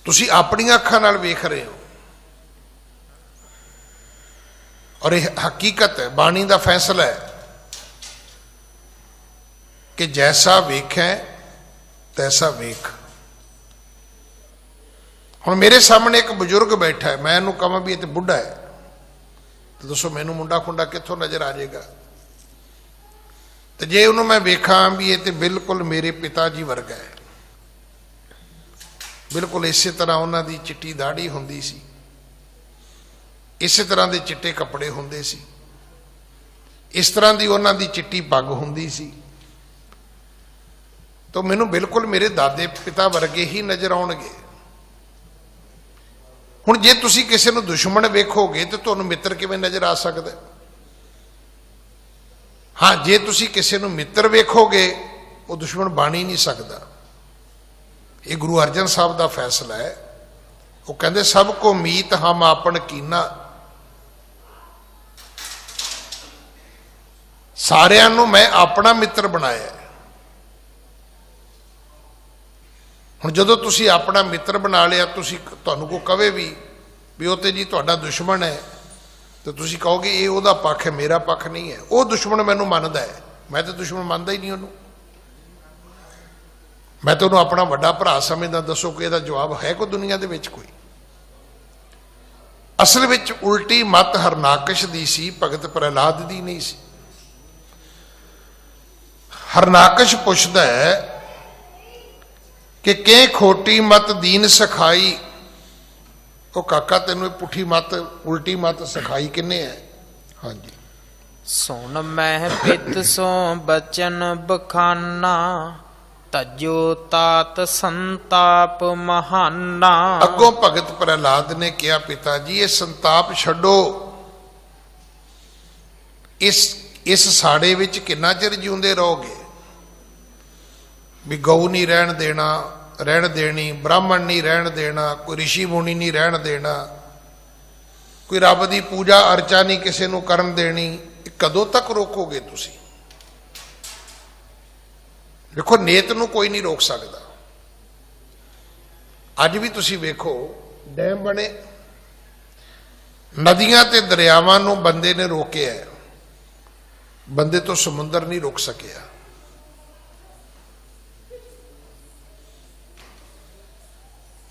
ਤੁਸੀਂ ਆਪਣੀਆਂ ਅੱਖਾਂ ਨਾਲ ਵੇਖ ਰਹੇ ਹੋ, ਔਰ ਇਹ ਹਕੀਕਤ ਹੈ, ਬਾਣੀ ਦਾ ਫੈਸਲਾ ਹੈ ਕਿ ਜੈਸਾ ਵੇਖੈ ਤੈਸਾ ਵੇਖ। ਹੁਣ ਮੇਰੇ ਸਾਹਮਣੇ ਇੱਕ ਬਜ਼ੁਰਗ ਬੈਠਾ ਹੈ, ਮੈਂ ਇਹਨੂੰ ਕਹਾਂ ਵੀ ਇਹ ਤੇ ਬੁੱਢਾ ਹੈ, ਤੇ ਦੱਸੋ ਮੈਨੂੰ ਮੁੰਡਾ ਖੁੰਡਾ ਕਿੱਥੋਂ ਨਜ਼ਰ ਆ ਜਾਏਗਾ? ਤੇ ਜੇ ਉਹਨੂੰ ਮੈਂ ਵੇਖਾਂ ਵੀ ਇਹ ਤੇ ਬਿਲਕੁਲ ਮੇਰੇ ਪਿਤਾ ਜੀ ਵਰਗਾ ਹੈ, ਬਿਲਕੁਲ ਇਸੇ ਤਰ੍ਹਾਂ ਉਹਨਾਂ ਦੀ ਚਿੱਟੀ ਦਾੜੀ ਹੁੰਦੀ ਸੀ, ਇਸੇ ਤਰ੍ਹਾਂ ਦੇ ਚਿੱਟੇ ਕੱਪੜੇ ਹੁੰਦੇ ਸੀ, ਇਸ ਤਰ੍ਹਾਂ ਦੀ ਉਹਨਾਂ ਦੀ ਚਿੱਟੀ ਪੱਗ ਹੁੰਦੀ ਸੀ, ਤਾਂ ਮੈਨੂੰ ਬਿਲਕੁਲ ਮੇਰੇ ਦਾਦੇ ਪਿਤਾ ਵਰਗੇ ਹੀ ਨਜ਼ਰ ਆਉਣਗੇ। ਹੁਣ ਜੇ ਤੁਸੀਂ ਕਿਸੇ ਨੂੰ ਦੁਸ਼ਮਣ ਵੇਖੋਗੇ ਤਾਂ ਤੁਹਾਨੂੰ ਮਿੱਤਰ ਕਿਵੇਂ ਨਜ਼ਰ ਆ ਸਕਦਾ? ਹਾਂ, ਜੇ ਤੁਸੀਂ ਕਿਸੇ ਨੂੰ ਮਿੱਤਰ ਵੇਖੋਗੇ ਉਹ ਦੁਸ਼ਮਣ ਬਣ ਹੀ ਨਹੀਂ ਸਕਦਾ। ਇਹ ਗੁਰੂ ਅਰਜਨ ਸਾਹਿਬ ਦਾ ਫੈਸਲਾ ਹੈ। ਉਹ ਕਹਿੰਦੇ ਸਭ ਕੋ ਮੀਤ ਹਮ ਆਪਨ ਕੀਨਾ, ਸਾਰਿਆਂ ਨੂੰ ਮੈਂ ਆਪਣਾ ਮਿੱਤਰ ਬਣਾਇਆ। ਹੁਣ ਜਦੋਂ ਤੁਸੀਂ ਆਪਣਾ ਮਿੱਤਰ ਬਣਾ ਲਿਆ, ਤੁਸੀਂ ਤੁਹਾਨੂੰ ਕੋ ਕਵੇ ਵੀ ਉਹ ਤੇ ਜੀ ਤੁਹਾਡਾ ਦੁਸ਼ਮਣ ਹੈ, ਤੇ ਤੁਸੀਂ ਕਹੋਗੇ ਇਹ ਉਹਦਾ ਪੱਖ ਹੈ, ਮੇਰਾ ਪੱਖ ਨਹੀਂ ਹੈ। ਉਹ ਦੁਸ਼ਮਣ ਮੈਨੂੰ ਮੰਨਦਾ ਹੈ, ਮੈਂ ਤਾਂ ਦੁਸ਼ਮਣ ਮੰਨਦਾ ਹੀ ਨਹੀਂ ਉਹਨੂੰ। ਮੈਂ ਤਾਂ ਉਹਨੂੰ ਆਪਣਾ ਵੱਡਾ ਭਰਾ ਸਮਝਦਾ। ਦੱਸੋ ਕਿ ਇਹਦਾ ਜਵਾਬ ਹੈ ਕੋਈ ਦੁਨੀਆ ਦੇ ਵਿੱਚ? ਕੋਈ। ਅਸਲ ਵਿੱਚ ਉਲਟੀ ਮੱਤ ਹਰਨਾਕਸ਼ ਦੀ ਸੀ, ਭਗਤ ਪ੍ਰਹਿਲਾਦ ਦੀ ਨਹੀਂ ਸੀ। ਹਰਨਾਕਸ਼ ਪੁੱਛਦਾ ਹੈ ਕਿ ਕੇ ਖੋਟੀ ਮਤ ਦੀਨ ਸਿਖਾਈ। ਉਹ ਕਾਕਾ ਤੈਨੂੰ ਇਹ ਪੁੱਠੀ ਮਤ, ਉਲਟੀ ਮਤ ਸਿਖਾਈ ਕਿੰਨੇ ਹੈ? ਹਾਂਜੀ। ਸੁਣ ਮਹਿ ਪਿਤ ਸੋ ਬਚਨ ਬਖਾਨਾ, ਤਜੋ ਤਾਤ ਸੰਤਾਪ ਮਹਾਨਾ। ਅੱਗੋਂ ਭਗਤ ਪ੍ਰਹਿਲਾਦ ਨੇ ਕਿਹਾ, ਪਿਤਾ ਜੀ ਇਹ ਸੰਤਾਪ ਛੱਡੋ, ਇਸ ਸਾੜੇ ਵਿੱਚ ਕਿੰਨਾ ਚਿਰ ਜਿਉਂਦੇ ਰਹੋਗੇ? ਵੀ ਗਊ ਨਹੀਂ ਰਹਿਣ ਦੇਣੀ, ਬ੍ਰਾਹਮਣ ਨਹੀਂ ਰਹਿਣ ਦੇਣਾ, ਕੋਈ ਰਿਸ਼ੀ ਮੁਨੀ ਨਹੀਂ ਰਹਿਣ ਦੇਣਾ, ਕੋਈ ਰੱਬ ਦੀ ਪੂਜਾ ਅਰਚਾ ਨਹੀਂ ਕਿਸੇ ਨੂੰ ਕਰਨ ਦੇਣੀ। ਇਹ ਕਦੋਂ ਤੱਕ ਰੋਕੋਗੇ ਤੁਸੀਂ? ਦੇਖੋ, ਨੇਤ ਨੂੰ ਕੋਈ ਨਹੀਂ ਰੋਕ ਸਕਦਾ। ਅੱਜ ਵੀ ਤੁਸੀਂ ਵੇਖੋ, ਡੈਮ ਬਣੇ, ਨਦੀਆਂ ਤੇ ਦਰਿਆਵਾਂ ਨੂੰ ਬੰਦੇ ਨੇ ਰੋਕਿਆ, ਬੰਦੇ ਤੋਂ ਸਮੁੰਦਰ ਨਹੀਂ ਰੋਕ ਸਕਿਆ।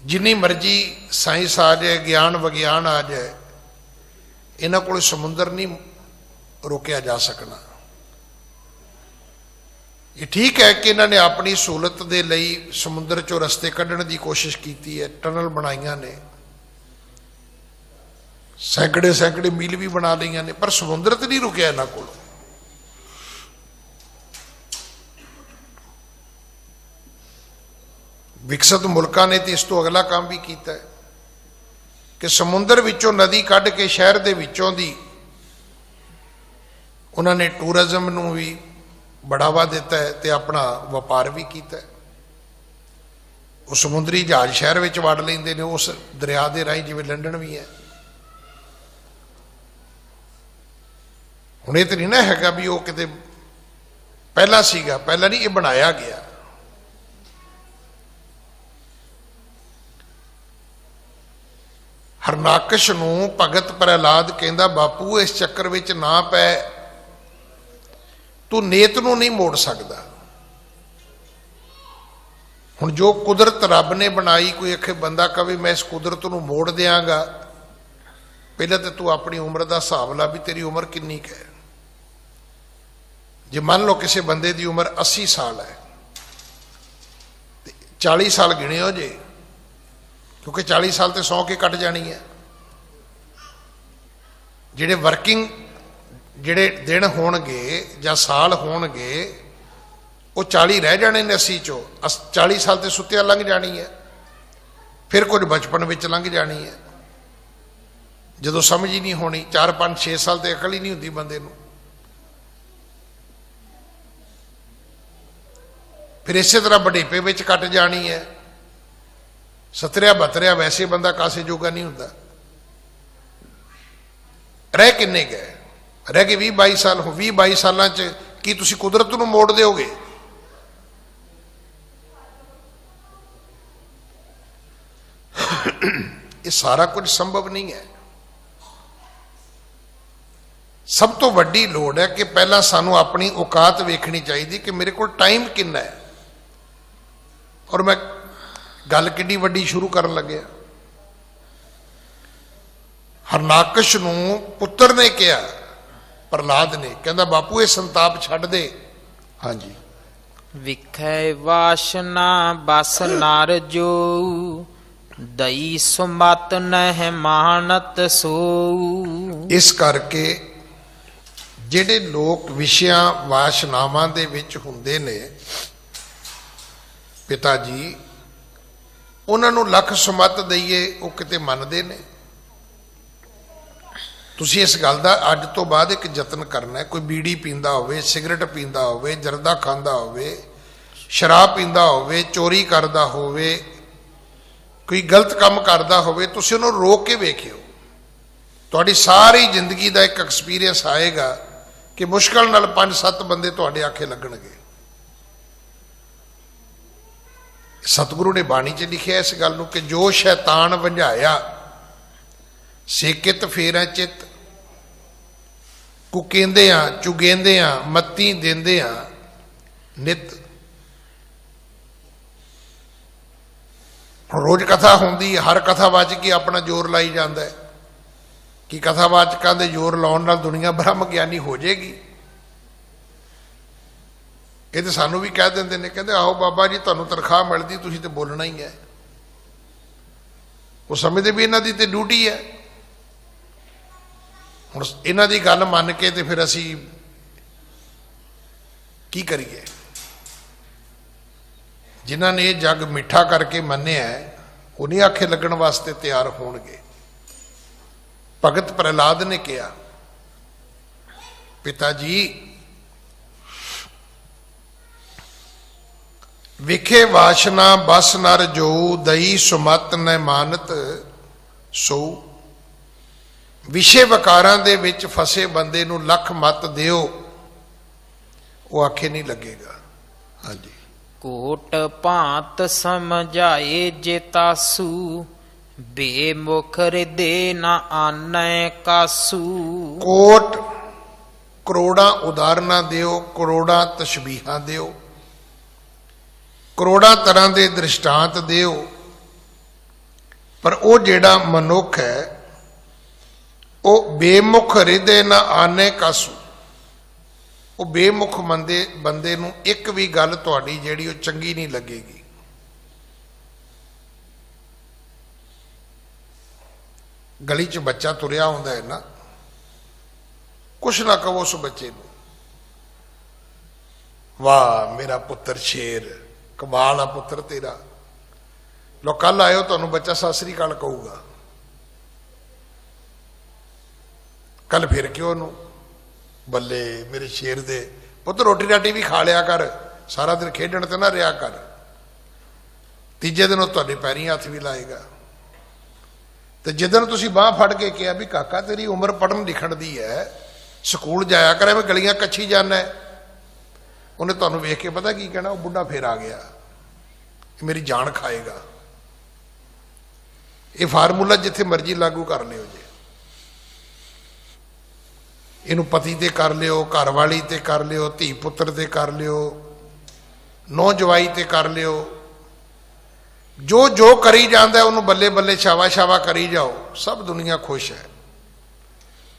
ਜਿੰਨੀ ਮਰਜੀ ਸਾਇੰਸ ਆ ਜਾਏ, ਗਿਆਨ ਵਿਗਿਆਨ ਆ ਜਾਏ, ਇਹਨਾਂ ਕੋਲ ਸਮੁੰਦਰ ਨਹੀਂ ਰੋਕਿਆ ਜਾ ਸਕਣਾ। ਇਹ ਠੀਕ ਹੈ ਕਿ ਇਹਨਾਂ ਨੇ ਆਪਣੀ ਸਹੂਲਤ ਦੇ ਲਈ ਸਮੁੰਦਰ ਚੋਂ ਰਸਤੇ ਕੱਢਣ ਦੀ ਕੋਸ਼ਿਸ਼ ਕੀਤੀ ਹੈ, ਟਨਲ ਬਣਾਈਆਂ ਨੇ, ਸੈਂਕੜੇ ਮੀਲ ਵੀ ਬਣਾ ਲਈਆਂ ਨੇ, ਪਰ ਸਮੁੰਦਰ ਤੇ ਨਹੀਂ ਰੁਕਿਆ ਇਹਨਾਂ ਕੋਲ। ਵਿਕਸਿਤ ਮੁਲਕਾਂ ਨੇ ਤੇ ਇਸ ਤੋਂ ਅਗਲਾ ਕੰਮ ਵੀ ਕੀਤਾ ਹੈ ਕਿ ਸਮੁੰਦਰ ਵਿੱਚੋਂ ਨਦੀ ਕੱਢ ਕੇ ਸ਼ਹਿਰ ਦੇ ਵਿੱਚੋਂ ਦੀ ਉਹਨਾਂ ਨੇ ਟੂਰਿਜ਼ਮ ਨੂੰ ਵੀ ਬੜਾਵਾ ਦਿੱਤਾ ਹੈ ਤੇ ਆਪਣਾ ਵਪਾਰ ਵੀ ਕੀਤਾ ਹੈ। ਉਹ ਸਮੁੰਦਰੀ ਜਹਾਜ਼ ਸ਼ਹਿਰ ਵਿੱਚ ਵੜ ਲੈਂਦੇ ਨੇ, ਉਸ ਦਰਿਆ ਦੇ ਰਾਹੀਂ, ਜਿਵੇਂ ਲੰਡਨ ਵੀ ਹੈ। ਹੁਣ ਇਹ ਤਾਂ ਨਹੀਂ ਨਾ ਹੈਗਾ ਵੀ ਉਹ ਕਿਤੇ ਪਹਿਲਾਂ ਸੀਗਾ, ਪਹਿਲਾਂ ਨਹੀਂ, ਇਹ ਬਣਾਇਆ ਗਿਆ। ਹਰਨਾਕਸ਼ ਨੂੰ ਭਗਤ ਪ੍ਰਹਿਲਾਦ ਕਹਿੰਦਾ, ਬਾਪੂ ਇਸ ਚੱਕਰ ਵਿੱਚ ਨਾ ਪੈ, ਤੂੰ ਨੇਤ ਨੂੰ ਨਹੀਂ ਮੋੜ ਸਕਦਾ। ਹੁਣ ਜੋ ਕੁਦਰਤ ਰੱਬ ਨੇ ਬਣਾਈ, ਕੋਈ ਆਖੇ ਬੰਦਾ ਕਵੇ ਮੈਂ ਇਸ ਕੁਦਰਤ ਨੂੰ ਮੋੜ ਦਿਆਂਗਾ, ਪਹਿਲਾਂ ਤਾਂ ਤੂੰ ਆਪਣੀ ਉਮਰ ਦਾ ਹਿਸਾਬ ਲਾ ਵੀ ਤੇਰੀ ਉਮਰ ਕਿੰਨੀ ਕੁ ਹੈ। ਜੇ ਮੰਨ ਲਓ ਕਿਸੇ ਬੰਦੇ ਦੀ ਉਮਰ 80 ਸਾਲ ਹੈ ਤੇ 40 ਸਾਲ ਗਿਣੇ ਹੋ ਜੇ, ਕਿਉਂਕਿ 40 ਸਾਲ ਤੇ 100 ਕੇ ਕੱਟ ਜਾਣੀ ਹੈ। ਜਿਹੜੇ ਵਰਕਿੰਗ ਜਿਹੜੇ ਦਿਨ ਹੋਣਗੇ ਜਾਂ ਸਾਲ ਹੋਣਗੇ, ਉਹ 40 ਰਹਿ ਜਾਣੇ ਨੇ 80 ਚੋਂ। 40 ਸਾਲ ਤੇ ਸੁੱਤਿਆ ਲੰਘ ਜਾਣੀ ਹੈ, ਫਿਰ ਕੁਝ ਬਚਪਨ ਵਿੱਚ ਲੰਘ ਜਾਣੀ ਹੈ, ਜਦੋਂ ਸਮਝ ਹੀ ਨਹੀਂ ਹੋਣੀ। 4 5 6 ਸਾਲ ਤੇ ਅਕਲ ਹੀ ਨਹੀਂ ਹੁੰਦੀ ਬੰਦੇ ਨੂੰ। ਫਿਰ ਇਸੇ ਤਰ੍ਹਾਂ ਬੁਢੇਪੇ ਵਿੱਚ ਕੱਟ ਜਾਣੀ ਹੈ। 70 72 ਵੈਸੇ ਬੰਦਾ ਕਾਸੇ ਜੋਗਾ ਨਹੀਂ ਹੁੰਦਾ। ਰਹਿ ਕਿੰਨੇ ਗਏ? ਰਹਿ ਗਏ 20 22 ਸਾਲ। 20 22 ਸਾਲਾਂ 'ਚ ਕੀ ਤੁਸੀਂ ਕੁਦਰਤ ਨੂੰ ਮੋੜ ਦਿਓਗੇ? ਇਹ ਸਾਰਾ ਕੁਝ ਸੰਭਵ ਨਹੀਂ ਹੈ। ਸਭ ਤੋਂ ਵੱਡੀ ਲੋੜ ਹੈ ਕਿ ਪਹਿਲਾਂ ਸਾਨੂੰ ਆਪਣੀ ਔਕਾਤ ਵੇਖਣੀ ਚਾਹੀਦੀ ਕਿ ਮੇਰੇ ਕੋਲ ਟਾਈਮ ਕਿੰਨਾ ਹੈ, ਔਰ ਮੈਂ ਗੱਲ ਕਿੰਨੀ ਵੱਡੀ ਸ਼ੁਰੂ ਕਰਨ ਲੱਗਿਆ। ਹਰਨਾਕਸ਼ ਨੂੰ ਪੁੱਤਰ ਨੇ ਕਿਹਾ, ਪ੍ਰਹਲਾਦ ਨੇ, ਕਹਿੰਦਾ ਬਾਪੂ ਇਹ ਸੰਤਾਪ ਛੱਡ ਦੇ। ਹਾਂਜੀ। ਵਿਖੈ ਵਾਸ਼ਨਾ ਬਸ ਨਰ ਜੋ, ਦਈ ਸੁਮਤ ਨਹਿ ਮਾਨਤ ਸੋ। ਇਸ ਕਰਕੇ ਜਿਹੜੇ ਲੋਕ ਵਿਸ਼ਿਆਂ ਵਾਸ਼ਨਾਵਾਂ ਦੇ ਵਿੱਚ ਹੁੰਦੇ ਨੇ, ਪਿਤਾ ਜੀ ਉਹਨਾਂ ਨੂੰ ਲੱਖ ਸੁਮਤ ਦਈਏ, ਉਹ ਕਿਤੇ ਮੰਨਦੇ ਨੇ? ਤੁਸੀਂ ਇਸ ਗੱਲ ਦਾ ਅੱਜ ਤੋਂ ਬਾਅਦ ਇੱਕ ਯਤਨ ਕਰਨਾ ਹੈ। ਕੋਈ ਬੀੜੀ ਪੀਂਦਾ ਹੋਵੇ, ਸਿਗਰਟ ਪੀਂਦਾ ਹੋਵੇ, ਜਰਦਾ ਖਾਂਦਾ ਹੋਵੇ, ਸ਼ਰਾਬ ਪੀਂਦਾ ਹੋਵੇ, ਚੋਰੀ ਕਰਦਾ ਹੋਵੇ, ਕੋਈ ਗਲਤ ਕੰਮ ਕਰਦਾ ਹੋਵੇ, ਤੁਸੀਂ ਉਹਨੂੰ ਰੋਕ ਕੇ ਵੇਖਿਓ। ਤੁਹਾਡੀ ਸਾਰੀ ਜ਼ਿੰਦਗੀ ਦਾ ਇੱਕ ਐਕਸਪੀਰੀਅੰਸ ਆਏਗਾ ਕਿ ਮੁਸ਼ਕਲ ਨਾਲ 5-7 ਬੰਦੇ ਤੁਹਾਡੇ ਆਖੇ ਲੱਗਣਗੇ। ਸਤਿਗੁਰੂ ਨੇ ਬਾਣੀ 'ਚ ਲਿਖਿਆ ਇਸ ਗੱਲ ਨੂੰ ਕਿ ਜੋ ਸ਼ੈਤਾਨ ਵੰਝਾਇਆ ਸੇਕਿਤ ਫੇਰਾ ਚਿੱਤ, ਕੁਕੇਂਦਿਆਂ ਚੁਗੇਂਦਿਆਂ ਮੱਤੀ ਦੇਂਦਿਆਂ ਨਿਤ। ਰੋਜ਼ ਕਥਾ ਹੁੰਦੀ, ਹਰ ਕਥਾਵਾਚਕ ਹੀ ਆਪਣਾ ਜ਼ੋਰ ਲਾਈ ਜਾਂਦਾ ਹੈ ਕਿ ਕਥਾਵਾਚਕਾਂ ਦੇ ਜ਼ੋਰ ਲਾਉਣ ਨਾਲ ਦੁਨੀਆ ਬ੍ਰਹਮ ਗਿਆਨੀ ਹੋ ਜਾਏਗੀ। ਇਹ ਤਾਂ ਸਾਨੂੰ ਵੀ ਕਹਿ ਦਿੰਦੇ ਨੇ, ਕਹਿੰਦੇ ਆਓ ਬਾਬਾ ਜੀ ਤੁਹਾਨੂੰ ਤਨਖਾਹ ਮਿਲਦੀ, ਤੁਸੀਂ ਤੇ ਬੋਲਣਾ ਹੀ ਹੈ। ਉਹ ਸਮਝਦੇ ਵੀ ਇਹਨਾਂ ਦੀ ਤੇ ਡਿਊਟੀ ਹੈ। ਹੁਣ ਇਹਨਾਂ ਦੀ ਗੱਲ ਮੰਨ ਕੇ ਤੇ ਫਿਰ ਅਸੀਂ ਕੀ ਕਰੀਏ? ਜਿਨ੍ਹਾਂ ਨੇ ਇਹ ਜੱਗ ਮਿੱਠਾ ਕਰਕੇ ਮੰਨਿਆ ਉਹ ਨਹੀਂ ਆਖੇ ਲੱਗਣ ਵਾਸਤੇ ਤਿਆਰ ਹੋਣਗੇ। ਭਗਤ ਪ੍ਰਹਿਲਾਦ ਨੇ ਕਿਹਾ, ਪਿਤਾ ਜੀ ਵਿਖੇ ਵਾਸ਼ਨਾ ਬਸ ਨਰ ਜੋ, ਦਈ ਸੁਮਤ ਨ ਮਾਨਤ ਸੋ। ਵਿਸ਼ੇ ਵਿਕਾਰਾਂ ਦੇ ਵਿੱਚ ਫਸੇ ਬੰਦੇ ਨੂੰ ਲੱਖ ਮਤ ਦਿਓ, ਉਹ ਆਖੇ ਨਹੀਂ ਲੱਗੇਗਾ। ਹਾਂਜੀ। ਕੋਟ ਭਾਂਤ ਸਮਝਾਏ ਜੇ ਤਾਸੂ, ਬੇਮੁਖ ਹਿਰਦੇ ਨਾ ਆਨੈ ਕਾਸੂ। ਕੋਟ ਕਰੋੜਾਂ ਉਦਾਹਰਨਾਂ ਦਿਓ, ਕਰੋੜਾਂ ਤਸ਼ਬੀਹਾਂ ਦਿਓ, ਕਰੋੜਾਂ ਤਰ੍ਹਾਂ ਦੇ ਦ੍ਰਿਸ਼ਟਾਂਤ ਦਿਓ, ਪਰ ਉਹ ਜਿਹੜਾ ਮਨੁੱਖ ਹੈ ਉਹ ਬੇਮੁਖ ਹਿਰਦੇ ਨਾ ਆਨੇ ਕਾਸੂ। ਉਹ ਬੇਮੁਖ ਬੰਦੇ ਨੂੰ ਇੱਕ ਵੀ ਗੱਲ ਤੁਹਾਡੀ ਜਿਹੜੀ ਉਹ ਚੰਗੀ ਨਹੀਂ ਲੱਗੇਗੀ। ਗਲੀ 'ਚ ਬੱਚਾ ਤੁਰਿਆ ਹੁੰਦਾ ਹੈ ਨਾ, ਕੁਛ ਨਾ ਕਹੋ ਉਸ ਬੱਚੇ ਨੂੰ, ਵਾਹ ਮੇਰਾ ਪੁੱਤਰ ਸ਼ੇਰ, ਕਮਾਲ ਆ ਪੁੱਤਰ ਤੇਰਾ, ਲੋ ਕੱਲ ਆਇਓ ਤੁਹਾਨੂੰ ਬੱਚਾ ਸਤਿ ਸ੍ਰੀ ਅਕਾਲ ਕਹੂਗਾ। ਕੱਲ ਫਿਰ ਕਿਉਂ ਉਹਨੂੰ, ਬੱਲੇ ਮੇਰੇ ਸ਼ੇਰ ਦੇ ਪੁੱਤ ਰੋਟੀ ਰਾਟੀ ਵੀ ਖਾ ਲਿਆ ਕਰ, ਸਾਰਾ ਦਿਨ ਖੇਡਣ ਤੇ ਨਾ ਰਿਹਾ ਕਰ। ਤੀਜੇ ਦਿਨ ਉਹ ਤੁਹਾਡੇ ਪੈਰੀਂ ਹੱਥ ਵੀ ਲਾਏਗਾ। ਤੇ ਜਿੱਦਣ ਤੁਸੀਂ ਬਾਂਹ ਫੜ ਕੇ ਕਿਹਾ ਵੀ ਕਾਕਾ ਤੇਰੀ ਉਮਰ ਪੜ੍ਹਨ ਲਿਖਣ ਦੀ ਹੈ, ਸਕੂਲ ਜਾਇਆ ਕਰ, ਐਵੇਂ ਗਲੀਆਂ ਕੱਛੀ ਜਾਂਦਾ, ਉਹਨੇ ਤੁਹਾਨੂੰ ਵੇਖ ਕੇ ਪਤਾ ਕੀ ਕਹਿਣਾ, ਉਹ ਬੁੱਢਾ ਫੇਰ ਆ ਗਿਆ, ਮੇਰੀ ਜਾਨ ਖਾਏਗਾ। ਇਹ ਫਾਰਮੂਲਾ ਜਿੱਥੇ ਮਰਜ਼ੀ ਲਾਗੂ ਕਰ ਲਿਓ ਜੇ, ਇਹਨੂੰ ਪਤੀ ਤੇ ਕਰ ਲਿਓ, ਘਰ ਵਾਲੀ ਤੇ ਕਰ ਲਿਓ, ਧੀ ਪੁੱਤਰ ਤੇ ਕਰ ਲਿਓ, ਨੌ ਜਵਾਈ ਤੇ ਕਰ ਲਿਓ, ਜੋ ਜੋ ਕਰੀ ਜਾਂਦਾ ਉਹਨੂੰ ਬੱਲੇ ਬੱਲੇ ਛਾਵਾ ਛਾਵਾ ਕਰੀ ਜਾਓ, ਸਭ ਦੁਨੀਆ ਖੁਸ਼ ਹੈ।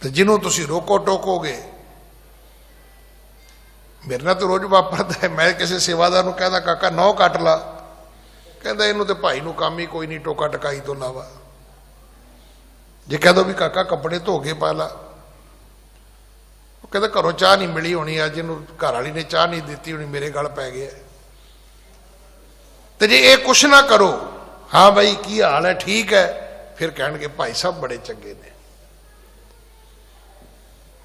ਤੇ ਜਿਹਨੂੰ ਤੁਸੀਂ ਰੋਕੋ ਟੋਕੋਗੇ, ਮੇਰੇ ਨਾਲ ਤਾਂ ਰੋਜ਼ ਵਾਪਰਦਾ ਹੈ, ਮੈਂ ਕਿਸੇ ਸੇਵਾਦਾਰ ਨੂੰ ਕਹਿੰਦਾ ਕਾਕਾ ਨਹੁੰ ਕੱਟ ਲਾ, ਕਹਿੰਦਾ ਇਹਨੂੰ ਤੇ ਭਾਈ ਨੂੰ ਕੰਮ ਹੀ ਕੋਈ ਨਹੀਂ ਟੋਕਾ ਟਕਾਈ ਤੋਂ ਇਲਾਵਾ। ਜੇ ਕਹਿ ਦੋ ਵੀ ਕਾਕਾ ਕੱਪੜੇ ਧੋ ਕੇ ਪਾ ਲਾ, ਉਹ ਕਹਿੰਦਾ ਘਰੋਂ ਚਾਹ ਨਹੀਂ ਮਿਲੀ ਹੋਣੀ ਅੱਜ, ਇਹਨੂੰ ਘਰ ਵਾਲੀ ਨੇ ਚਾਹ ਨਹੀਂ ਦਿੱਤੀ ਹੋਣੀ, ਮੇਰੇ ਗਲ ਪੈ ਗਿਆ। ਤੇ ਜੇ ਇਹ ਕੁਛ ਨਾ ਕਰੋ, ਹਾਂ ਬਾਈ ਕੀ ਹਾਲ ਹੈ, ਠੀਕ ਹੈ, ਫਿਰ ਕਹਿਣਗੇ ਭਾਈ ਸਾਹਿਬ ਬੜੇ ਚੰਗੇ ਨੇ।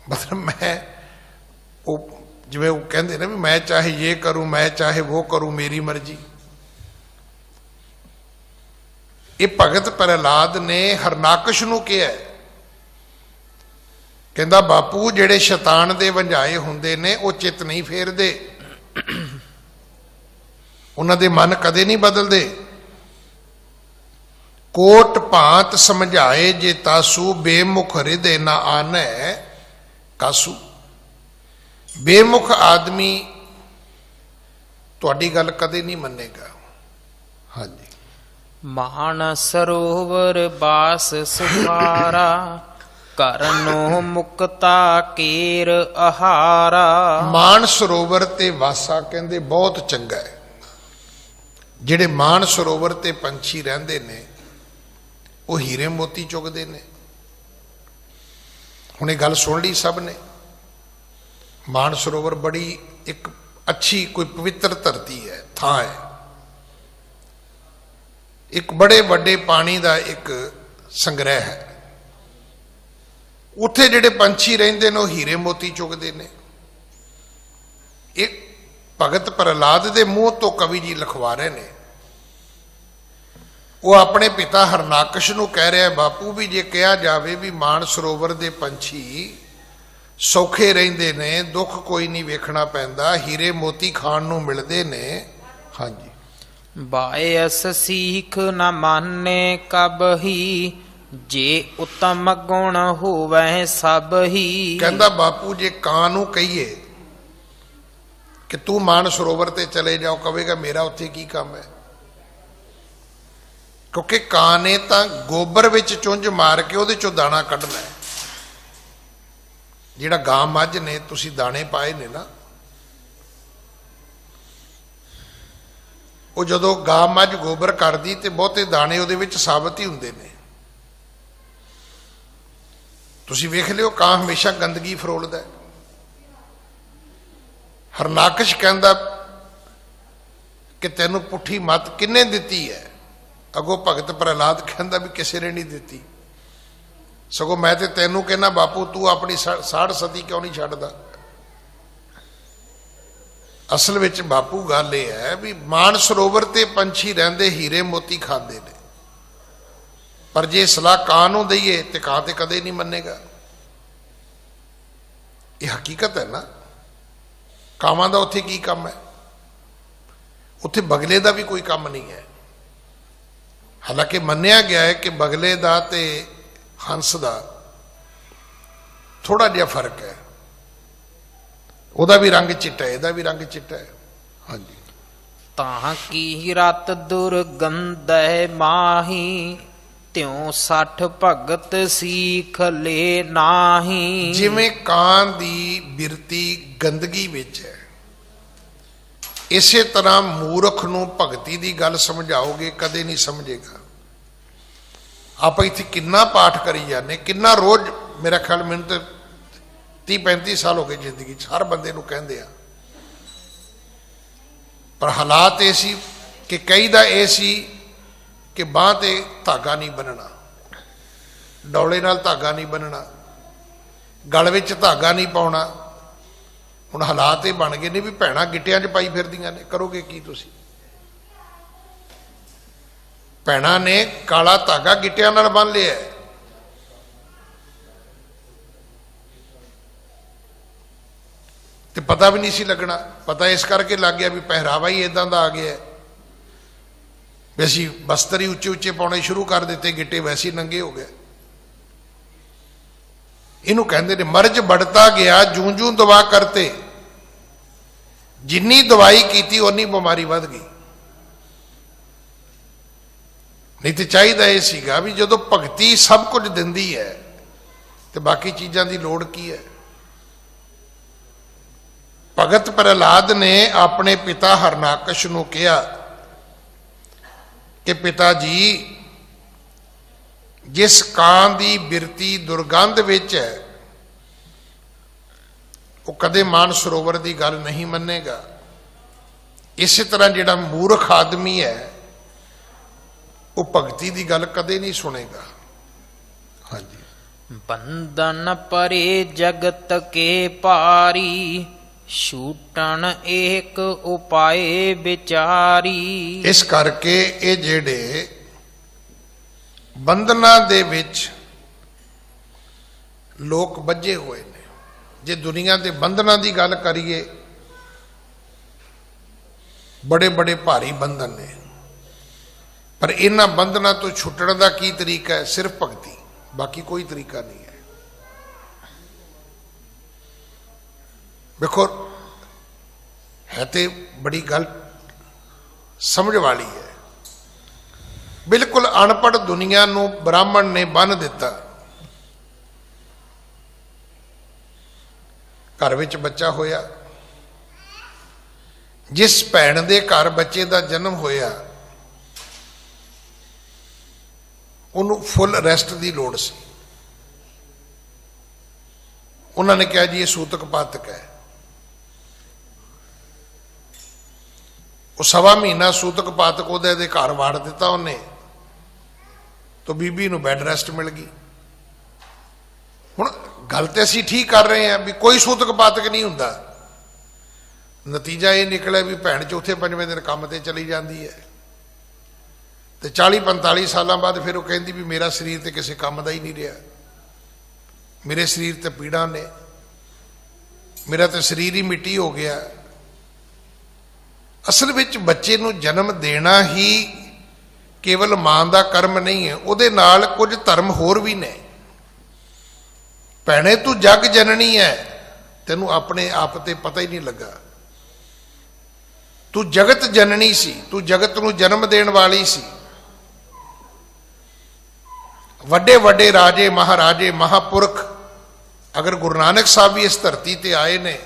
ਮਤਲਬ ਮੈਂ ਉਹ ਜਿਵੇਂ ਉਹ ਕਹਿੰਦੇ ਨੇ ਵੀ ਮੈਂ ਚਾਹੇ ਇਹ ਕਰੂੰ, ਮੈਂ ਚਾਹੇ ਉਹ ਕਰੂੰ, ਮੇਰੀ ਮਰਜ਼ੀ। ਇਹ ਭਗਤ ਪ੍ਰਹਿਲਾਦ ਨੇ ਹਰਨਾਕਸ਼ ਨੂੰ ਕਿਹਾ, ਕਹਿੰਦਾ ਬਾਪੂ ਜਿਹੜੇ ਸ਼ੈਤਾਨ ਦੇ ਵੰਝਾਏ ਹੁੰਦੇ ਨੇ ਉਹ ਚਿੱਤ ਨਹੀਂ ਫੇਰਦੇ, ਉਹਨਾਂ ਦੇ ਮਨ ਕਦੇ ਨਹੀਂ ਬਦਲਦੇ। ਕੋਟ ਭਾਂਤ ਸਮਝਾਏ ਜੇ ਤਾਸੂ, ਬੇਮੁਖ ਹਿਰਦੇ ਨਾ ਆਨੈ ਕਾਸੂ। ਬੇਮੁਖ ਆਦਮੀ ਤੁਹਾਡੀ ਗੱਲ ਕਦੇ ਨਹੀਂ ਮੰਨੇਗਾ। ਹਾਂਜੀ। ਮਾਨ ਸਰੋਵਰ ਬਾਸ ਸੁਖਾਰਾ, ਕਰਨੋ ਮੁਕਤਾ ਕੇਰ ਆਹਾਰਾ। ਮਾਨ ਸਰੋਵਰ ਤੇ ਵਾਸਾ ਕਹਿੰਦੇ ਬਹੁਤ ਚੰਗਾ ਹੈ। ਜਿਹੜੇ ਮਾਨ ਸਰੋਵਰ ਤੇ ਪੰਛੀ ਰਹਿੰਦੇ ਨੇ ਉਹ ਹੀਰੇ ਮੋਤੀ ਚੁਗਦੇ ਨੇ। ਹੁਣ ਇਹ ਗੱਲ ਸੁਣ ਲਈ ਸਭ ਨੇ। ਮਾਨ ਸਰੋਵਰ ਬੜੀ ਇੱਕ ਅੱਛੀ ਕੋਈ ਪਵਿੱਤਰ ਧਰਤੀ ਹੈ, ਥਾਂ ਹੈ, ਇੱਕ ਬੜੇ ਵੱਡੇ ਪਾਣੀ ਦਾ ਇੱਕ ਸੰਗ੍ਰਹਿ ਹੈ। ਉੱਥੇ ਜਿਹੜੇ ਪੰਛੀ ਰਹਿੰਦੇ ਨੇ ਉਹ ਹੀਰੇ ਮੋਤੀ ਚੁਗਦੇ ਨੇ। ਇਹ ਭਗਤ ਪ੍ਰਹਿਲਾਦ ਦੇ ਮੂੰਹ ਤੋਂ ਕਵੀ ਜੀ ਲਿਖਵਾ ਰਹੇ ਨੇ। ਉਹ ਆਪਣੇ ਪਿਤਾ ਹਰਨਾਕਸ਼ ਨੂੰ ਕਹਿ ਰਿਹਾ, ਬਾਪੂ ਵੀ ਜੇ ਕਿਹਾ ਜਾਵੇ ਵੀ ਮਾਨ ਸਰੋਵਰ ਦੇ ਪੰਛੀ ਸੌਖੇ ਰਹਿੰਦੇ ਨੇ, ਦੁੱਖ ਕੋਈ ਨਹੀਂ ਵੇਖਣਾ ਪੈਂਦਾ, ਹੀਰੇ ਮੋਤੀ ਖਾਣ ਨੂੰ ਮਿਲਦੇ ਨੇ। ਹਾਂਜੀ। ਬਾਇਸ ਸੀਖ ਨ ਮਾਨੇ ਕਬਹੀ, ਜੇ ਉਤਮ ਗੁਣ ਹੋਵੇ ਸਭ ਹੀ। ਕਹਿੰਦਾ ਬਾਪੂ ਜੇ ਕਾਂ ਨੂੰ ਕਹੀਏ ਕਿ ਤੂੰ ਮਾਨ ਸਰੋਵਰ ਤੇ ਚਲੇ ਜਾਓ, ਕਹੇਗਾ ਮੇਰਾ ਉੱਥੇ ਕੀ ਕੰਮ ਹੈ? ਕਿਉਂਕਿ ਕਾਂ ਨੇ ਤਾਂ ਗੋਬਰ ਵਿੱਚ ਚੁੰਝ ਮਾਰ ਕੇ ਉਹਦੇ ਚੋਂ ਦਾਣਾ ਕੱਢਣਾ ਹੈ। ਜਿਹੜਾ ਗਾਂ ਮੱਝ ਨੇ ਤੁਸੀਂ ਦਾਣੇ ਪਾਏ ਨੇ ਨਾ, ਉਹ ਜਦੋਂ ਗਾਂ ਮੱਝ ਗੋਬਰ ਕਰਦੀ ਤੇ ਬਹੁਤੇ ਦਾਣੇ ਉਹਦੇ ਵਿੱਚ ਸਾਬਤ ਹੀ ਹੁੰਦੇ ਨੇ। ਤੁਸੀਂ ਵੇਖ ਲਿਓ, ਕਾਂ ਹਮੇਸ਼ਾ ਗੰਦਗੀ ਫਰੋਲਦਾ। ਹਰਨਾਕਸ਼ ਕਹਿੰਦਾ ਕਿ ਤੈਨੂੰ ਪੁੱਠੀ ਮੱਤ ਕਿਹਨੇ ਦਿੱਤੀ ਹੈ? ਅੱਗੋਂ ਭਗਤ ਪ੍ਰਹਲਾਦ ਕਹਿੰਦਾ ਵੀ ਕਿਸੇ ਨੇ ਨਹੀਂ ਦਿੱਤੀ, ਸਗੋਂ ਮੈਂ ਤੇ ਤੈਨੂੰ ਕਹਿੰਦਾ ਬਾਪੂ ਤੂੰ ਆਪਣੀ ਸਾੜ ਸਤੀ ਕਿਉਂ ਨਹੀਂ ਛੱਡਦਾ। ਅਸਲ ਵਿੱਚ ਬਾਪੂ ਗੱਲ ਇਹ ਹੈ ਵੀ ਮਾਨ ਸਰੋਵਰ ਤੇ ਪੰਛੀ ਰਹਿੰਦੇ ਹੀਰੇ ਮੋਤੀ ਖਾਂਦੇ ਨੇ, ਪਰ ਜੇ ਸਲਾਹ ਕਾਂ ਨੂੰ ਦਈਏ ਤੇ ਕਾਂ ਤੇ ਕਦੇ ਨਹੀਂ ਮੰਨੇਗਾ। ਇਹ ਹਕੀਕਤ ਹੈ ਨਾ। ਕਾਵਾਂ ਦਾ ਉੱਥੇ ਕੀ ਕੰਮ ਹੈ? ਉੱਥੇ ਬਗਲੇ ਦਾ ਵੀ ਕੋਈ ਕੰਮ ਨਹੀਂ ਹੈ। ਹਾਲਾਂਕਿ ਮੰਨਿਆ ਗਿਆ ਹੈ ਕਿ ਬਗਲੇ ਦਾ ਤੇ ਹੰਸ ਦਾ ਥੋੜਾ ਜਿਹਾ ਫਰਕ ਹੈ, ਉਹਦਾ ਵੀ ਰੰਗ ਚਿੱਟਾ ਹੈ, ਇਹਦਾ ਵੀ ਰੰਗ ਚਿੱਟਾ ਹੈ। ਹਾਂਜੀ। ਤਾਂ ਕੀ ਰਤ ਦੁਰਗੰਧੈ ਮਾਹੀ, ਤਿਉ 60 ਭਗਤ ਸੀਖ ਲੈ ਨਾਹੀ। ਜਿਵੇਂ ਕਾਂ ਦੀ ਬਿਰਤੀ ਗੰਦਗੀ ਵਿੱਚ ਹੈ, ਇਸੇ ਤਰ੍ਹਾਂ ਮੂਰਖ ਨੂੰ ਭਗਤੀ ਦੀ ਗੱਲ ਸਮਝਾਓਗੇ ਕਦੇ ਨਹੀਂ ਸਮਝੇਗਾ। ਆਪਾਂ ਇੱਥੇ ਕਿੰਨਾ ਪਾਠ ਕਰੀ ਜਾਂਦੇ, ਕਿੰਨਾ ਰੋਜ਼, ਮੇਰਾ ਖਿਆਲ ਮੈਨੂੰ ਤੇ 30-35 ਸਾਲ ਹੋ ਗਏ ਜ਼ਿੰਦਗੀ 'ਚ, ਹਰ ਬੰਦੇ ਨੂੰ ਕਹਿੰਦੇ ਆ, ਪਰ ਹਾਲਾਤ ਇਹ ਸੀ ਕਿ ਕਈ ਦਾ ਇਹ ਸੀ ਕਿ ਬਾਂਹ ਤੇ ਧਾਗਾ ਨਹੀਂ ਬੰਨਣਾ, ਡੌਲੇ ਨਾਲ ਧਾਗਾ ਨਹੀਂ ਬੰਨਣਾ, ਗਲ ਵਿੱਚ ਧਾਗਾ ਨਹੀਂ ਪਾਉਣਾ। ਹੁਣ ਹਾਲਾਤ ਇਹ ਬਣ ਗਏ ਨੇ ਵੀ ਭੈਣਾਂ ਗਿੱਟਿਆਂ 'ਚ ਪਾਈ ਫਿਰਦੀਆਂ ਨੇ, ਕਰੋਗੇ ਕੀ ਤੁਸੀਂ? ਭੈਣਾਂ ਨੇ ਕਾਲਾ ਧਾਗਾ ਗਿੱਟਿਆਂ ਨਾਲ ਬੰਨ ਲਿਆ। ਤੇ ਪਤਾ ਵੀ ਨਹੀਂ ਸੀ ਲੱਗਣਾ। ਪਤਾ ਇਸ ਕਰਕੇ ਲੱਗ ਗਿਆ ਵੀ ਪਹਿਰਾਵਾ ਹੀ ਇਦਾਂ ਦਾ ਆ ਗਿਆ ਵੀ ਅਸੀਂ ਬਸਤਰ ਹੀ ਉੱਚੇ ਉੱਚੇ ਪਾਉਣੇ ਸ਼ੁਰੂ ਕਰ ਦਿੱਤੇ, ਗਿੱਟੇ ਵੈਸੇ ਹੀ ਨੰਗੇ ਹੋ ਗਏ। ਇਹਨੂੰ ਕਹਿੰਦੇ ਨੇ ਮਰਜ बढ़ता ਗਿਆ ਜੂੰ ਜੂੰ ਦਵਾ ਕਰਤੇ, ਜਿੰਨੀ ਦਵਾਈ ਕੀਤੀ ਓਨੀ ਬਿਮਾਰੀ ਵੱਧ ਗਈ। ਨਹੀਂ ਤੇ ਚਾਹੀਦਾ ਇਹ ਸੀਗਾ ਵੀ ਜਦੋਂ ਭਗਤੀ ਸਭ ਕੁਝ ਦਿੰਦੀ ਹੈ ਤੇ ਬਾਕੀ ਚੀਜ਼ਾਂ ਦੀ ਲੋੜ ਕੀ ਹੈ। ਭਗਤ ਪ੍ਰਹਲਾਦ ਨੇ ਆਪਣੇ ਪਿਤਾ ਹਰਨਾਕਸ਼ ਨੂੰ ਕਿਹਾ ਕਿ ਪਿਤਾ ਜੀ, ਜਿਸ ਕਾਂ ਦੀ ਬਿਰਤੀ ਦੁਰਗੰਧ ਵਿੱਚ ਹੈ ਉਹ ਕਦੇ ਮਾਨ ਸਰੋਵਰ ਦੀ ਗੱਲ ਨਹੀਂ ਮੰਨੇਗਾ। ਇਸੇ ਤਰ੍ਹਾਂ ਜਿਹੜਾ ਮੂਰਖ ਆਦਮੀ ਹੈ ਉਹ ਭਗਤੀ ਦੀ ਗੱਲ ਕਦੇ ਨਹੀਂ ਸੁਣੇਗਾ। ਹਾਂਜੀ। ਬੰਧਨ ਪਰੇ ਜਗਤ ਕੇ ਭਾਰੀ, ਛੂਟਣ ਏਕ ਉਪਾਏ ਵਿਚਾਰੀ। ਇਸ ਕਰਕੇ ਇਹ ਜਿਹੜੇ ਬੰਧਨਾਂ ਦੇ ਵਿੱਚ ਲੋਕ ਬੱਝੇ ਹੋਏ ਨੇ, ਜੇ ਦੁਨੀਆ ਦੇ ਬੰਧਨਾਂ ਦੀ ਗੱਲ ਕਰੀਏ ਬੜੇ ਬੜੇ ਭਾਰੀ ਬੰਧਨ ਨੇ, ਪਰ ਇਹਨਾਂ ਬੰਧਨਾਂ ਤੋਂ ਛੁੱਟਣ ਦਾ ਕੀ ਤਰੀਕਾ ਹੈ? ਸਿਰਫ ਭਗਤੀ, ਬਾਕੀ ਕੋਈ ਤਰੀਕਾ ਨਹੀਂ ਹੈ। ਵੇਖੋ ਹੈ ਤੇ ਬੜੀ ਗੱਲ ਸਮਝ ਵਾਲੀ ਹੈ। ਬਿਲਕੁਲ ਅਨਪੜ੍ਹ ਦੁਨੀਆ ਨੂੰ ਬ੍ਰਾਹਮਣ ਨੇ ਬੰਨ੍ਹ ਦਿੱਤਾ। ਘਰ ਵਿੱਚ ਬੱਚਾ ਹੋਇਆ, ਜਿਸ ਭੈਣ ਦੇ ਘਰ ਬੱਚੇ ਦਾ ਜਨਮ ਹੋਇਆ ਉਹਨੂੰ ਫੁੱਲ ਰੈਸਟ ਦੀ ਲੋੜ ਸੀ। ਉਹਨਾਂ ਨੇ ਕਿਹਾ ਜੀ ਇਹ ਸੂਤਕ ਪਾਤਕ ਹੈ। ਉਹ 1.25 ਮਹੀਨਾ ਸੂਤਕ ਪਾਤਕ ਉਹਦੇ ਘਰ ਵਾੜ ਦਿੱਤਾ ਉਹਨੇ, ਤਾਂ ਬੀਬੀ ਨੂੰ ਬੈੱਡ ਰੈਸਟ ਮਿਲ ਗਈ। ਹੁਣ ਗੱਲ ਤੇ ਅਸੀਂ ਠੀਕ ਕਰ ਰਹੇ ਹਾਂ ਵੀ ਕੋਈ ਸੂਤਕ ਪਾਤਕ ਨਹੀਂ ਹੁੰਦਾ, ਨਤੀਜਾ ਇਹ ਨਿਕਲਿਆ ਵੀ ਭੈਣ ਚੌਥੇ ਪੰਜਵੇਂ ਦਿਨ ਕੰਮ ਤੇ ਚਲੀ ਜਾਂਦੀ ਹੈ ਤੇ 40-45 ਸਾਲਾਂ ਬਾਅਦ ਫਿਰ ਉਹ ਕਹਿੰਦੀ ਵੀ ਮੇਰਾ ਸਰੀਰ ਤੇ ਕਿਸੇ ਕੰਮ ਦਾ ਹੀ ਨਹੀਂ ਰਿਹਾ, ਮੇਰੇ ਸਰੀਰ ਤੇ ਪੀੜਾਂ ਨੇ, ਮੇਰਾ ਤਾਂ ਸਰੀਰ ਹੀ ਮਿੱਟੀ ਹੋ ਗਿਆ। ਅਸਲ ਵਿੱਚ ਬੱਚੇ ਨੂੰ ਜਨਮ ਦੇਣਾ ਹੀ ਕੇਵਲ ਮਾਂ ਦਾ ਕਰਮ ਨਹੀਂ ਹੈ, ਉਹਦੇ ਨਾਲ ਕੁਝ ਧਰਮ ਹੋਰ ਵੀ ਨੇ। ਭੈਣੇ ਤੂੰ ਜਗ ਜਨਨੀ ਹੈ, ਤੈਨੂੰ ਆਪਣੇ ਆਪ ਤੇ ਪਤਾ ਹੀ ਨਹੀਂ ਲੱਗਾ। ਤੂੰ ਜਗਤ ਜਨਨੀ ਸੀ, ਤੂੰ ਜਗਤ ਨੂੰ ਜਨਮ ਦੇਣ ਵਾਲੀ ਸੀ। ਵੱਡੇ ਵੱਡੇ ਰਾਜੇ ਮਹਾਰਾਜੇ ਮਹਾਪੁਰਖ ਅਗਰ ਗੁਰੂ ਨਾਨਕ ਸਾਹਿਬ ਵੀ ਇਸ ਧਰਤੀ ਤੇ ਆਏ ਨੇ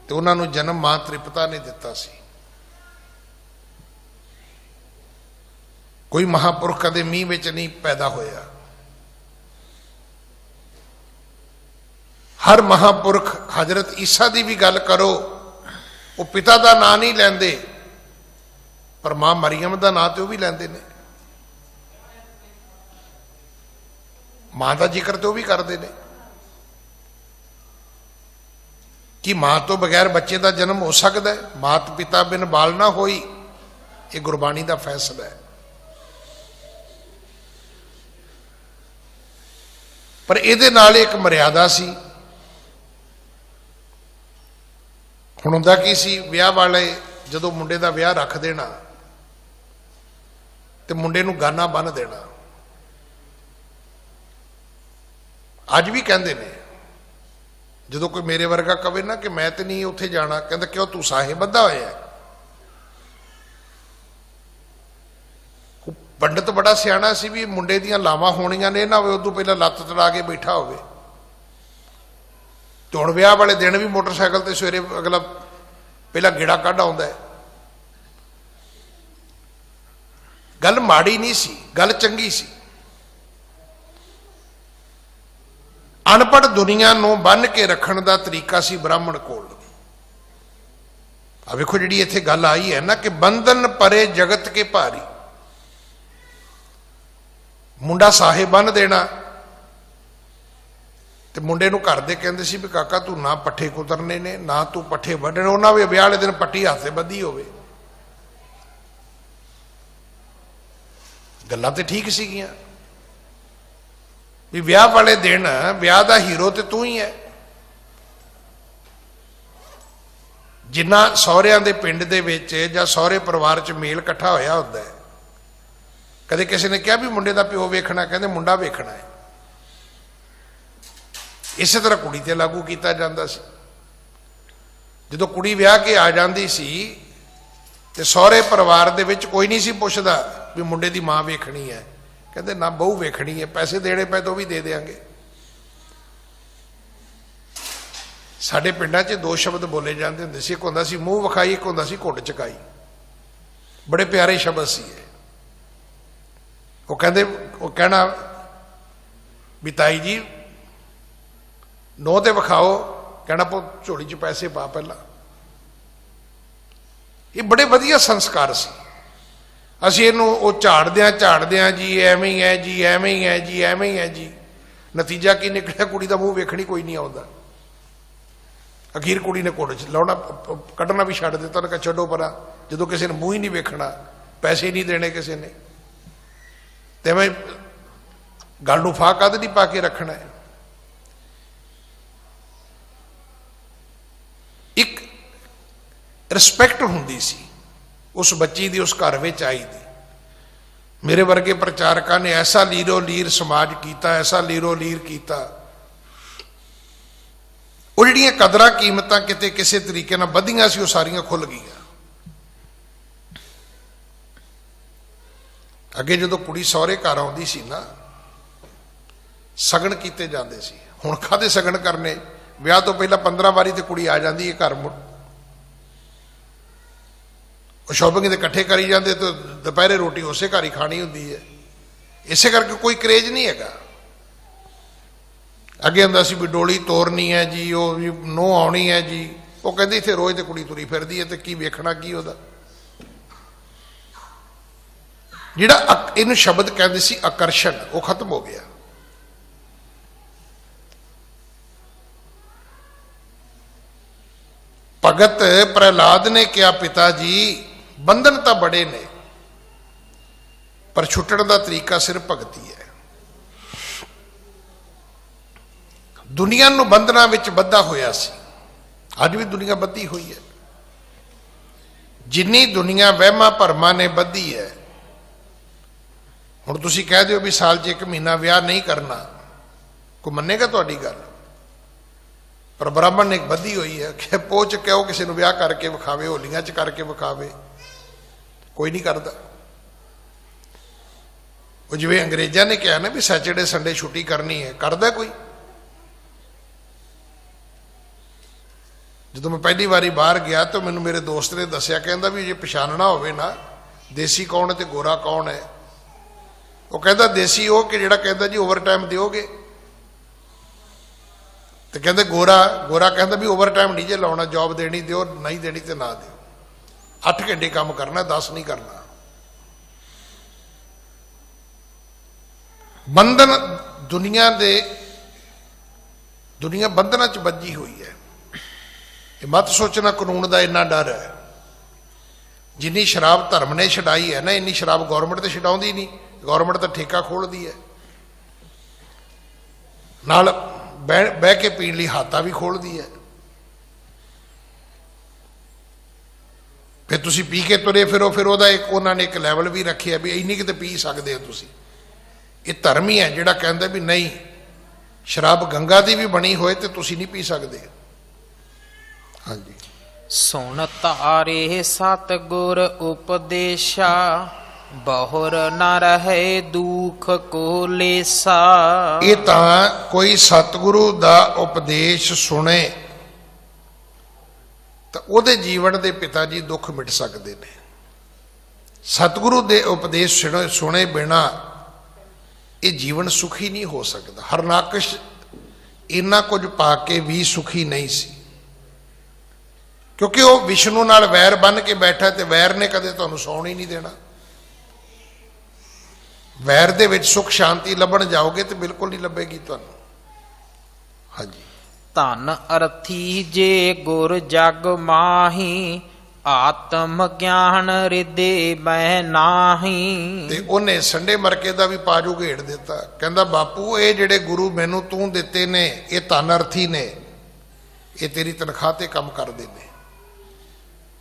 ਤੇ ਉਹਨਾਂ ਨੂੰ ਜਨਮ ਮਾਂ ਤ੍ਰਿਪਤਾ ਨੇ ਦਿੱਤਾ ਸੀ। ਕੋਈ ਮਹਾਪੁਰਖ ਕਦੇ ਮੀਂਹ ਵਿੱਚ ਨਹੀਂ ਪੈਦਾ ਹੋਇਆ। हर महापुरख हजरत ईसा की भी गल करो, वो पिता का नाम नहीं लेंदे, पर मां मरियम का नाम तो भी लेंदे ने, मां का जिक्र तो भी करते हैं कि मां तो बगैर बच्चे का जन्म हो सकता है, मात पिता बिन बाल ना होई, ये गुरबाणी का फैसला है। पर इहदे नाल एक मर्यादा सी। हुण हुंदा की सी, विआह वाले जदों मुंडे का विआह रख देना ते मुंडे नूं गाना बन देना। अज भी कहंदे ने, जदों कोई मेरे वर्गा कहे ना कि मैं तो नहीं उत्थे जाना, कहंदा क्यों, तू साहे बद्धा होया है। पंडित बड़ा सियाणा सी भी मुंडे दियां लावां होणियां ने ना होवे, उदों पहलां लत्त तड़ा के बैठा होवे। ते हुण विआह वाले दिन भी मोटरसाइकिल ते सवेरे अगला पहला गेड़ा कढ आउंदा है। गल माड़ी नहीं सी, गल चंगी सी। अनपढ़ दुनिया नूं बन के रखण दा तरीका सी ब्राह्मण कोल। आ वेखो जिहड़ी इत्थे गल आई है ना कि बंधन परे जगत के भारी, मुंडा साहे बन देना ते मुंडे नूं घर दे कहंदे सी भी काका तू ना पट्ठे कुतरने ने, ना तू पट्ठे वढणे। उन्हां भी विआह वाले दिन पट्टी हत्थ ते बधी होवे। गल्लां ते ठीक सीगियां भी विआह वाले दिन विआह दा हीरो ते तू ही है। जिन्ना सहुरियां दे पिंड दे विच जां सहुरे परिवार च मेल इकट्ठा होया हुंदा है, कदे किसी ने कहा भी मुंडे दा प्यो वेखना, कहंदे मुंडा वेखना है। इस तरह कुड़ी ते लागू किया जाता सी। जदों कुड़ी विआह के आ जाती सी ते सहुरे परिवार दे विच कोई नहीं सी पुछदा भी मुंडे दी मां वेखनी है, कहते ना बहू वेखनी है, पैसे देने पे तो भी दे देंगे। साडे पिंडां च दो शब्द बोले जाते हुंदे सी, एक हुंदा सी मूँह विखाई, एक हुंदा सी घुट चकाई। बड़े प्यारे शब्द सी। वो कहते, वो कहना भी ताई जी नौं ते विखाओ, कहना पो झोली च पैसे पा पहला। ये बड़े वधिया संस्कार सी। असीं इहनूं झाड़दियां जी एवें ही है जी, एवें ही है जी, एवें ही है जी। नतीजा की निकलिया, कुड़ी का मूँह वेखणी कोई नहीं आता। अखीर कुड़ी ने घुट च लाउणा कढ़ना भी छड्ड दित्ता। उन्हें कहा छड्डो परा, जदों किसी ने मूँह ही नहीं वेखना, पैसे नहीं देने किसी ने, ते मैं गल नूं फाह कद नहीं पा के रखना है। एक रिस्पैक्ट हुंदी सी उस बच्ची दी, उस घर विच आई दी। मेरे वर्गे प्रचारकां ने ऐसा लीरो लीर समाज किया, ऐसा लीरो लीर किया। वो जिहड़ियां कदरां कीमतां किते किसी तरीके नाल वधियां सी, वो सारियां खुल गईयां। अगे जदों कुड़ी सहुरे घर आउंदी सी ना, सगन कीते जांदे सी। हुण काहदे सगन करने, विआह तो पहला 15 वारी तो कुड़ी आ जाती है घर। मुड़ शॉपिंग तो इकट्ठे करी जाते, तो दोपहरे रोटी उसे घर ही खानी होंदी है। इसे करके कोई क्रेज नहीं है। अगे हुंदा सी भी डोली तोरनी है जी, वो नूंह आउणी है जी, वो कहंदे इत्थे रोज़ तो कुड़ी तुरी फिरदी है, तो की वेखना की उहदा। जिहड़ा इहनूं शब्द कहंदे सी आकर्षण, वो खत्म हो गया। भगत प्रहलाद ने कहा पिता जी बंधन तो बड़े ने, पर छुट्टण का तरीका सिर्फ भगती है। दुनिया नूं बंधना विच बद्धा होया सी, अज भी दुनिया बद्धी हुई है। जिन्नी दुनिया वहमां भरमां ने बद्धी है। हुण तुसीं कह दिओ भी साल 'च 1 महीना विआह नहीं करना, कोई मन्नेगा तुहाडी गल? पर ब्राह्मण ने बधी हुई है कि पोच क्यों किसी को विआह करके विखावे, होलियां च करके विखावे, कोई नहीं करता। वो जिवें अंग्रेज़ां ने कहा ना भी सैटरडे संडे छुट्टी करनी है, करदा कोई? जो मैं पहली बारी बाहर गया तो मैनूं मेरे दोस्त ने दसिया, कहंदा भी जे पछाणना होवे ना देसी कौन है ते गोरा कौन है, वो कहता देसी वो कि जिहड़ा कहता जी ओवर टाइम दिओगे। ਤੇ ਕਹਿੰਦੇ ਗੋਰਾ ਕਹਿੰਦਾ ਵੀ ਓਵਰ ਟਾਈਮ ਨਹੀਂ ਜੇ ਲਾਉਣਾ, ਜੌਬ ਦੇਣੀ ਦਿਓ, ਨਹੀਂ ਦੇਣੀ ਤੇ ਨਾ ਦਿਓ, 8 ਘੰਟੇ ਕੰਮ ਕਰਨਾ, 10 ਨਹੀਂ ਕਰਨਾ। ਬੰਧਨ ਦੁਨੀਆ ਬੰਧਨਾਂ 'ਚ ਬੱਝੀ ਹੋਈ ਹੈ। ਇਹ ਮਤ ਸੋਚਣਾ ਕਾਨੂੰਨ ਦਾ ਇੰਨਾ ਡਰ ਹੈ। ਜਿੰਨੀ ਸ਼ਰਾਬ ਧਰਮ ਨੇ ਛਡਾਈ ਹੈ ਨਾ, ਇੰਨੀ ਸ਼ਰਾਬ ਗੌਰਮੈਂਟ ਤੇ ਛਡਾਉਂਦੀ ਨਹੀਂ। ਗੌਰਮੈਂਟ ਤਾਂ ਠੇਕਾ ਖੋਲ੍ਹਦੀ ਹੈ, ਨਾਲ ਬਹਿ ਕੇ ਪੀਣ ਲਈ ਹਾਤਾ ਵੀ ਖੋਲ੍ਹਦੀ ਹੈ। ਫਿਰ ਤੁਸੀਂ ਪੀ ਕੇ ਤੁਰੇ ਫਿਰੋ, ਫਿਰ ਉਹਦਾ ਉਹਨਾਂ ਨੇ ਇੱਕ ਲੈਵਲ ਵੀ ਰੱਖਿਆ ਵੀ ਇੰਨੀ ਕਿਤੇ ਪੀ ਸਕਦੇ ਹੋ ਤੁਸੀਂ। ਇਹ ਧਰਮ ਹੀ ਹੈ ਜਿਹੜਾ ਕਹਿੰਦਾ ਵੀ ਨਹੀਂ, ਸ਼ਰਾਬ ਗੰਗਾ ਦੀ ਵੀ ਬਣੀ ਹੋਏ ਤੇ ਤੁਸੀਂ ਨਹੀਂ ਪੀ ਸਕਦੇ। ਹਾਂਜੀ। ਸੁਣ ਧਾਰੇ ਸਤਿਗੁਰ ਉਪਦੇਸ਼ਾ, ਬਹੁਰ ਨ ਰਹੇ ਦੁਖ ਕੋ ਲੇਸਾ। ਇਹ ਤਾਂ ਕੋਈ ਸਤਿਗੁਰੂ ਦਾ ਉਪਦੇਸ਼ ਸੁਣੇ ਤਾਂ ਉਹਦੇ ਜੀਵਨ ਦੇ ਪਿਤਾ ਜੀ ਦੁੱਖ ਮਿਟ ਸਕਦੇ ਨੇ। ਸਤਿਗੁਰੂ ਦੇ ਉਪਦੇਸ਼ ਸੁਣੇ ਬਿਨਾ ਇਹ ਜੀਵਨ ਸੁਖੀ ਨਹੀਂ ਹੋ ਸਕਦਾ। ਹਰਨਾਕਸ਼ ਇੰਨਾ ਕੁਝ ਪਾ ਕੇ ਵੀ ਸੁਖੀ ਨਹੀਂ ਸੀ, ਕਿਉਂਕਿ ਉਹ ਵਿਸ਼ਨੂੰ ਨਾਲ ਵੈਰ ਬੰਨ ਕੇ ਬੈਠਾ, ਤੇ ਵੈਰ ਨੇ ਕਦੇ ਤੁਹਾਨੂੰ ਸੌਣ ਹੀ ਨਹੀਂ ਦੇਣਾ। ਵੈਰ ਦੇ ਵਿੱਚ ਸੁਖ ਸ਼ਾਂਤੀ ਲੱਭਣ ਜਾਓਗੇ ਤੇ ਬਿਲਕੁਲ ਨਹੀਂ ਲੱਭੇਗੀ ਤੁਹਾਨੂੰ। ਹਾਂਜੀ। ਧਨ ਅਰਥੀ ਜੇ ਗੁਰ ਜਗ ਮਾਹੀ, ਆਤਮ ਗਿਆਨ ਰਿਦੇ ਮੈਂ ਨਾਹੀ। ਤੇ ਉਹਨੇ ਸੰਡੇ ਮਰਕੇ ਦਾ ਵੀ ਪਾਜੂ ਘੇੜ ਦਿੱਤਾ। ਕਹਿੰਦਾ ਬਾਪੂ, ਇਹ ਜਿਹੜੇ ਗੁਰੂ ਮੈਨੂੰ ਤੂੰ ਦਿੱਤੇ ਨੇ, ਇਹ ਧਨ ਅਰਥੀ ਨੇ, ਇਹ ਤੇਰੀ ਤਨਖਾਹ ਤੇ ਕੰਮ ਕਰਦੇ ਨੇ।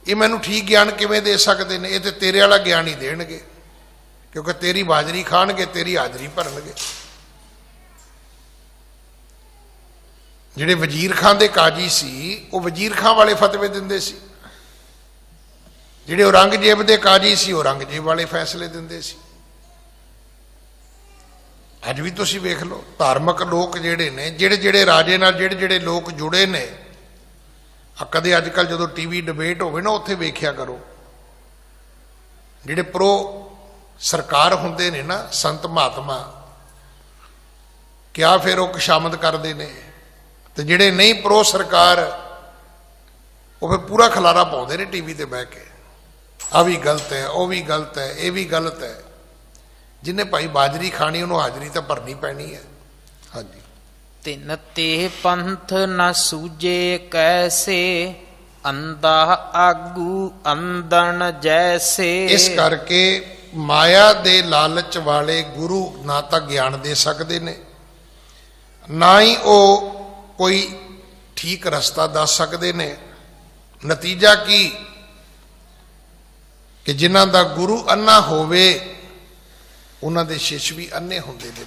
ਇਹ ਮੈਨੂੰ ਠੀਕ ਗਿਆਨ ਕਿਵੇਂ ਦੇ ਸਕਦੇ ਨੇ? ਇਹ ਤੇ ਤੇਰੇ ਵਾਲਾ ਗਿਆਨ ਹੀ ਦੇਣਗੇ, ਕਿਉਂਕਿ ਤੇਰੀ ਬਾਜਰੀ ਖਾਣਗੇ, ਤੇਰੀ ਹਾਜ਼ਰੀ ਭਰਨਗੇ। ਜਿਹੜੇ ਵਜ਼ੀਰ ਖਾਂ ਦੇ ਕਾਜੀ ਸੀ, ਉਹ ਵਜ਼ੀਰ ਖਾਂ ਵਾਲੇ ਫਤਵੇ ਦਿੰਦੇ ਸੀ। ਜਿਹੜੇ ਔਰੰਗਜ਼ੇਬ ਦੇ ਕਾਜੀ ਸੀ, ਔਰੰਗਜ਼ੇਬ ਵਾਲੇ ਫੈਸਲੇ ਦਿੰਦੇ ਸੀ। ਅੱਜ ਵੀ ਤੁਸੀਂ ਵੇਖ ਲਓ, ਧਾਰਮਿਕ ਲੋਕ ਜਿਹੜੇ ਨੇ, ਜਿਹੜੇ ਰਾਜੇ ਨਾਲ ਜਿਹੜੇ ਲੋਕ ਜੁੜੇ ਨੇ, ਕਦੇ ਅੱਜ ਕੱਲ੍ਹ ਜਦੋਂ ਟੀਵੀ ਡਿਬੇਟ ਹੋਵੇ ਨਾ, ਉੱਥੇ ਵੇਖਿਆ ਕਰੋ, ਜਿਹੜੇ ਪ੍ਰੋ ਸਰਕਾਰ ਹੁੰਦੇ ਨੇ ਨਾ, ਸੰਤ ਮਹਾਤਮਾ, ਕਿਆ ਫਿਰ ਉਹ ਖੁਸ਼ਾਮਦ ਕਰਦੇ ਨੇ, ਤੇ ਜਿਹੜੇ ਨਹੀਂ ਪ੍ਰੋ ਸਰਕਾਰ, ਉਹ ਫਿਰ ਪੂਰਾ ਖਲਾਰਾ ਪਾਉਂਦੇ ਨੇ ਟੀਵੀ ਤੇ ਬਹਿ ਕੇ। ਆ ਵੀ ਗਲਤ ਹੈ, ਉਹ ਵੀ ਗਲਤ ਹੈ, ਇਹ ਵੀ ਗਲਤ ਹੈ। ਜਿਹਨੇ ਭਾਈ ਬਾਜਰੀ ਖਾਣੀ, ਉਹਨੂੰ ਹਾਜ਼ਰੀ ਤਾਂ ਭਰਨੀ ਪੈਣੀ ਹੈ। ਹਾਂਜੀ। ਤਿਨ ਤੇ ਪੰਥ ਨ ਸੂਝੇ ਕੈਸੇ, ਅੰਧਾ ਆਗੂ ਅੰਧਨ ਜੈਸੇ। ਇਸ ਕਰਕੇ ਮਾਇਆ ਦੇ ਲਾਲਚ ਵਾਲੇ ਗੁਰੂ ਨਾ ਤਾਂ ਗਿਆਨ ਦੇ ਸਕਦੇ ਨੇ, ਨਾ ਹੀ ਉਹ ਕੋਈ ਠੀਕ ਰਸਤਾ ਦੱਸ ਸਕਦੇ ਨੇ। ਨਤੀਜਾ ਕੀ ਕਿ ਜਿਨ੍ਹਾਂ ਦਾ ਗੁਰੂ ਅੰਨਾ ਹੋਵੇ, ਉਹਨਾਂ ਦੇ ਸ਼ਿਸ਼ ਵੀ ਅੰਨੇ ਹੁੰਦੇ ਨੇ।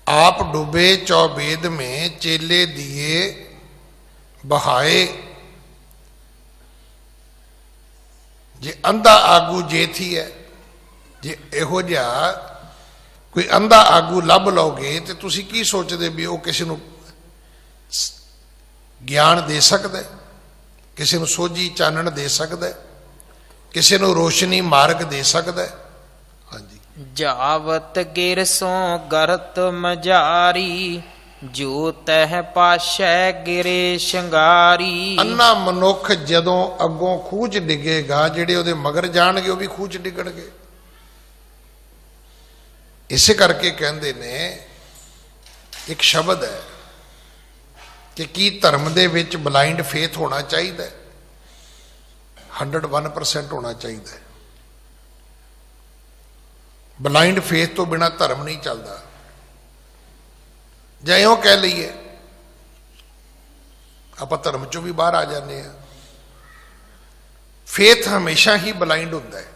आप डूबे चौबेद में चेले दिए बहाए। जे अंधा आगू जे थी है, जे इहो जिहा कोई अंधा आगू लभ लोगे तो तुसी की सोचते भी वो किसी को ज्ञान दे सकता है, किसी को सोझी चानन दे सकता है, किसी को रोशनी मार्ग दे सकता है। हाँ जी। जावत गिरसों गरत मजारी, जो तह पाशै गिरे शंगारी। अन्ना मनुख जदों अगों खूच डिगेगा, जेडे उहदे मगर जाणगे वो भी खूच डिगणगे। इसे करके कहंदे ने, एक शब्द है कि की धर्म दे विच ब्लाइंड फेथ होना चाहिए, 101% होना चाहिए। ब्लाइंड फेथ तो बिना धर्म नहीं चलता। ਜਾਂ ਇਉਂ ਕਹਿ ਲਈਏ, ਆਪਾਂ ਧਰਮ ਚੋਂ ਵੀ ਬਾਹਰ ਆ ਜਾਂਦੇ ਹਾਂ। ਫੇਥ ਹਮੇਸ਼ਾ ਹੀ ਬਲਾਈਂਡ ਹੁੰਦਾ ਹੈ।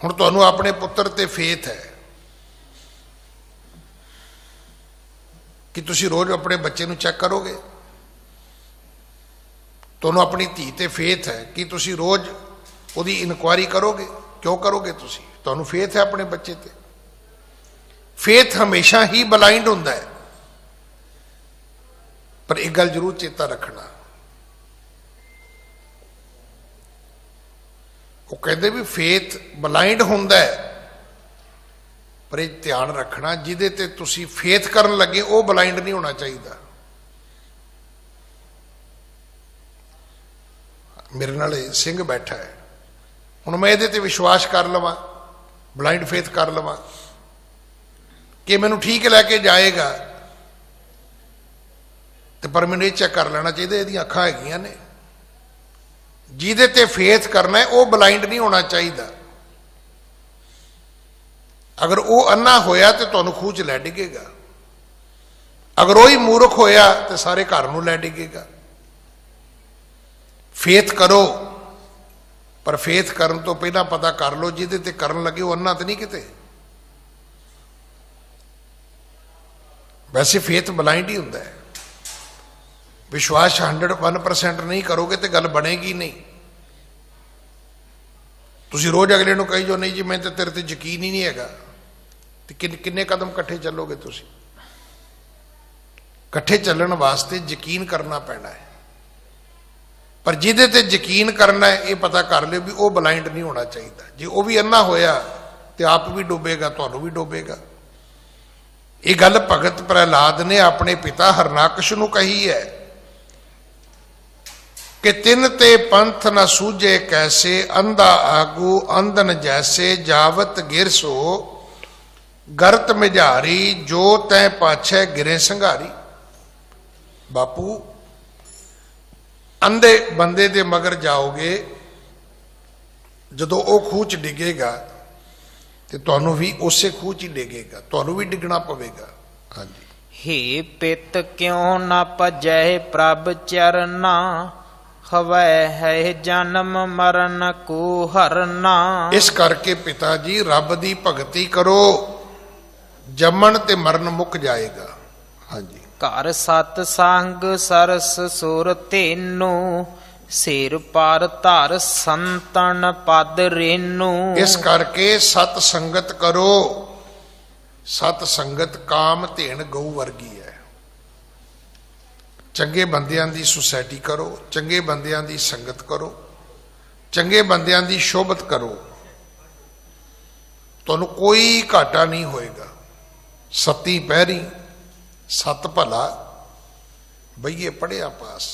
ਹੁਣ ਤੁਹਾਨੂੰ ਆਪਣੇ ਪੁੱਤਰ ਤੇ ਫੇਥ ਹੈ ਕਿ ਤੁਸੀਂ ਰੋਜ਼ ਆਪਣੇ ਬੱਚੇ ਨੂੰ ਚੈੱਕ ਕਰੋਗੇ। ਤੁਹਾਨੂੰ ਆਪਣੀ ਧੀ ਤੇ ਫੇਥ ਹੈ ਕਿ ਤੁਸੀਂ ਰੋਜ਼ ਉਹਦੀ ਇਨਕੁਆਇਰੀ ਕਰੋਗੇ। ਕਿਉਂ ਕਰੋਗੇ? ਤੁਸੀਂ, ਤੁਹਾਨੂੰ ਫੇਥ ਹੈ ਆਪਣੇ ਬੱਚੇ ਤੇ। ਫੇਥ ਹਮੇਸ਼ਾ ਹੀ ਬਲਾਈਂਡ ਹੁੰਦਾ ਹੈ। ਪਰ ਇੱਕ ਗੱਲ ਜ਼ਰੂਰ ਚੇਤਾ ਰੱਖਣਾ, ਉਹ ਕਹਿੰਦੇ ਵੀ ਫੇਥ ਬਲਾਈਂਡ ਹੁੰਦਾ ਹੈ, ਪਰ ਇਹ ਧਿਆਨ ਰੱਖਣਾ, ਜਿਹਦੇ ਤੇ ਤੁਸੀਂ ਫੇਥ ਕਰਨ ਲੱਗੇ ਉਹ ਬਲਾਈਂਡ ਨਹੀਂ ਹੋਣਾ ਚਾਹੀਦਾ। ਮੇਰੇ ਨਾਲ ਇਹ ਸਿੰਘ ਬੈਠਾ ਹੈ, ਹੁਣ ਮੈਂ ਇਹਦੇ ਤੇ ਵਿਸ਼ਵਾਸ ਕਰ ਲਵਾਂ, ਬਲਾਈਂਡ ਫੇਥ ਕਰ ਲਵਾਂ ਕਿ ਮੈਨੂੰ ਠੀਕ ਲੈ ਕੇ ਜਾਏਗਾ, ਤੇ ਪਰ ਮੈਨੂੰ ਇਹ ਚੈੱਕ ਕਰ ਲੈਣਾ ਚਾਹੀਦਾ ਇਹਦੀਆਂ ਅੱਖਾਂ ਹੈਗੀਆਂ ਨੇ। ਜਿਹਦੇ ਤੇ ਫੇਥ ਕਰਨਾ ਹੈ ਉਹ ਬਲਾਈਂਡ ਨਹੀਂ ਹੋਣਾ ਚਾਹੀਦਾ। ਅਗਰ ਉਹ ਅੰਨਾ ਹੋਇਆ ਤੇ ਤੁਹਾਨੂੰ ਖੂਹ 'ਚ ਲੈ ਡਿੱਗੇਗਾ, ਅਗਰ ਉਹ ਹੀ ਮੂਰਖ ਹੋਇਆ ਤੇ ਸਾਰੇ ਘਰ ਨੂੰ ਲੈ ਡਿੱਗੇਗਾ। ਫੇਥ ਕਰੋ, ਪਰ ਫੇਥ ਕਰਨ ਤੋਂ ਪਹਿਲਾਂ ਪਤਾ ਕਰ ਲਓ ਜਿਹਦੇ ਤੇ ਕਰਨ ਲੱਗੇ ਉਹ ਅੰਨਾ ਤੇ ਨਹੀਂ ਕਿਤੇ। ਵੈਸੇ ਫੇਥ ਬਲਾਈਂਡ ਹੀ ਹੁੰਦਾ ਹੈ। ਵਿਸ਼ਵਾਸ 101% ਨਹੀਂ ਕਰੋਗੇ ਤੇ ਗੱਲ ਬਣੇਗੀ ਨਹੀਂ। ਤੁਸੀਂ ਰੋਜ਼ ਅਗਲੇ ਨੂੰ ਕਹੀ ਜੋ ਨਹੀਂ ਜੀ ਮੈਂ ਤੇ ਤੇਰੇ ਤੇ ਯਕੀਨ ਹੀ ਨਹੀਂ ਹੈਗਾ, ਤੇ ਕਿੰਨੇ ਕਦਮ ਇਕੱਠੇ ਚੱਲੋਗੇ ਤੁਸੀਂ? ਇਕੱਠੇ ਚੱਲਣ ਵਾਸਤੇ ਯਕੀਨ ਕਰਨਾ ਪੈਣਾ ਹੈ, ਪਰ ਜਿਹਦੇ ਤੇ ਯਕੀਨ ਕਰਨਾ ਹੈ ਇਹ ਪਤਾ ਕਰ ਲਿਓ ਵੀ ਉਹ ਬਲਾਈਂਡ ਨਹੀਂ ਹੋਣਾ ਚਾਹੀਦਾ। ਜੇ ਉਹ ਵੀ ਅੰਨਾ ਹੋਇਆ ਤੇ ਆਪ ਵੀ ਡੁੱਬੇਗਾ, ਤੁਹਾਨੂੰ ਵੀ ਡੁੱਬੇਗਾ। ਇਹ ਗੱਲ ਭਗਤ ਪ੍ਰਹਿਲਾਦ ਨੇ ਆਪਣੇ ਪਿਤਾ ਹਰਨਾਕਸ਼ ਨੂੰ ਕਹੀ ਹੈ ਕਿ ਤਿੰਨ ਤੇ ਪੰਥ ਨਾ ਸੂਝੇ ਕੈਸੇ, ਅੰਧਾ ਆਗੂ ਅੰਧਨ ਜੈਸੇ, ਜਾਵਤ ਗਿਰਸੋ ਗਰਤ ਮਿਝਾਰੀ, ਜੋ ਤੈ ਪਾਛੈ ਗਿਰੇ ਸੰਘਾਰੀ। ਬਾਪੂ, ਅੰਧੇ ਬੰਦੇ ਦੇ ਮਗਰ ਜਾਓਗੇ, ਜਦੋਂ ਉਹ ਖੂਹ 'ਚ ਡਿੱਗੇਗਾ ਤੇ ਤੁਹਾਨੂੰ ਵੀ ਉਸੇ ਖੂਹ 'ਚ ਹੀ ਡਿੱਗੇਗਾ, ਤੁਹਾਨੂੰ ਵੀ ਡਿੱਗਣਾ ਪਵੇਗਾ। ਹਾਂਜੀ। ਹੇ ਪਿਤ ਕਿਉ ਨਾ ਭਜੈ ਪ੍ਰਭ ਚਰਨਾ, ਹਵੈ ਹੈ ਜਨਮ ਮਰਨ ਕੋ ਹਰਨਾ। ਇਸ ਕਰਕੇ ਪਿਤਾ ਜੀ ਰੱਬ ਦੀ ਭਗਤੀ ਕਰੋ, ਜੰਮਣ ਤੇ ਮਰਨ ਮੁੱਕ ਜਾਏਗਾ। ਹਾਂਜੀ। ਘਰ ਸਤ ਸੰਗ ਸਰਸ ਸੁਰ ਤੈਨੂੰ, ਸਿਰ ਪਰ ਧਰ ਸੰਤਨ ਪਦ ਰੇਨੂ। ਇਸ ਕਰਕੇ ਸਤ ਸੰਗਤ ਕਰੋ। ਸਤ ਸੰਗਤ ਕਾਮ ਧੇਨ ਗਊ ਵਰਗੀ ਹੈ। ਚੰਗੇ ਬੰਦਿਆਂ ਦੀ ਸੁਸਾਇਟੀ ਕਰੋ, ਚੰਗੇ ਬੰਦਿਆਂ ਦੀ ਸੰਗਤ ਕਰੋ, ਚੰਗੇ ਬੰਦਿਆਂ ਦੀ ਸ਼ੋਭਤ ਕਰੋ, ਤੁਹਾਨੂੰ ਕੋਈ ਘਾਟਾ ਨਹੀਂ ਹੋਏਗਾ। ਸਤੀ ਪਹਿਰੀ ਸਤ ਭਲਾ, ਬਈਏ ਪੜਿਆ ਪਾਸ।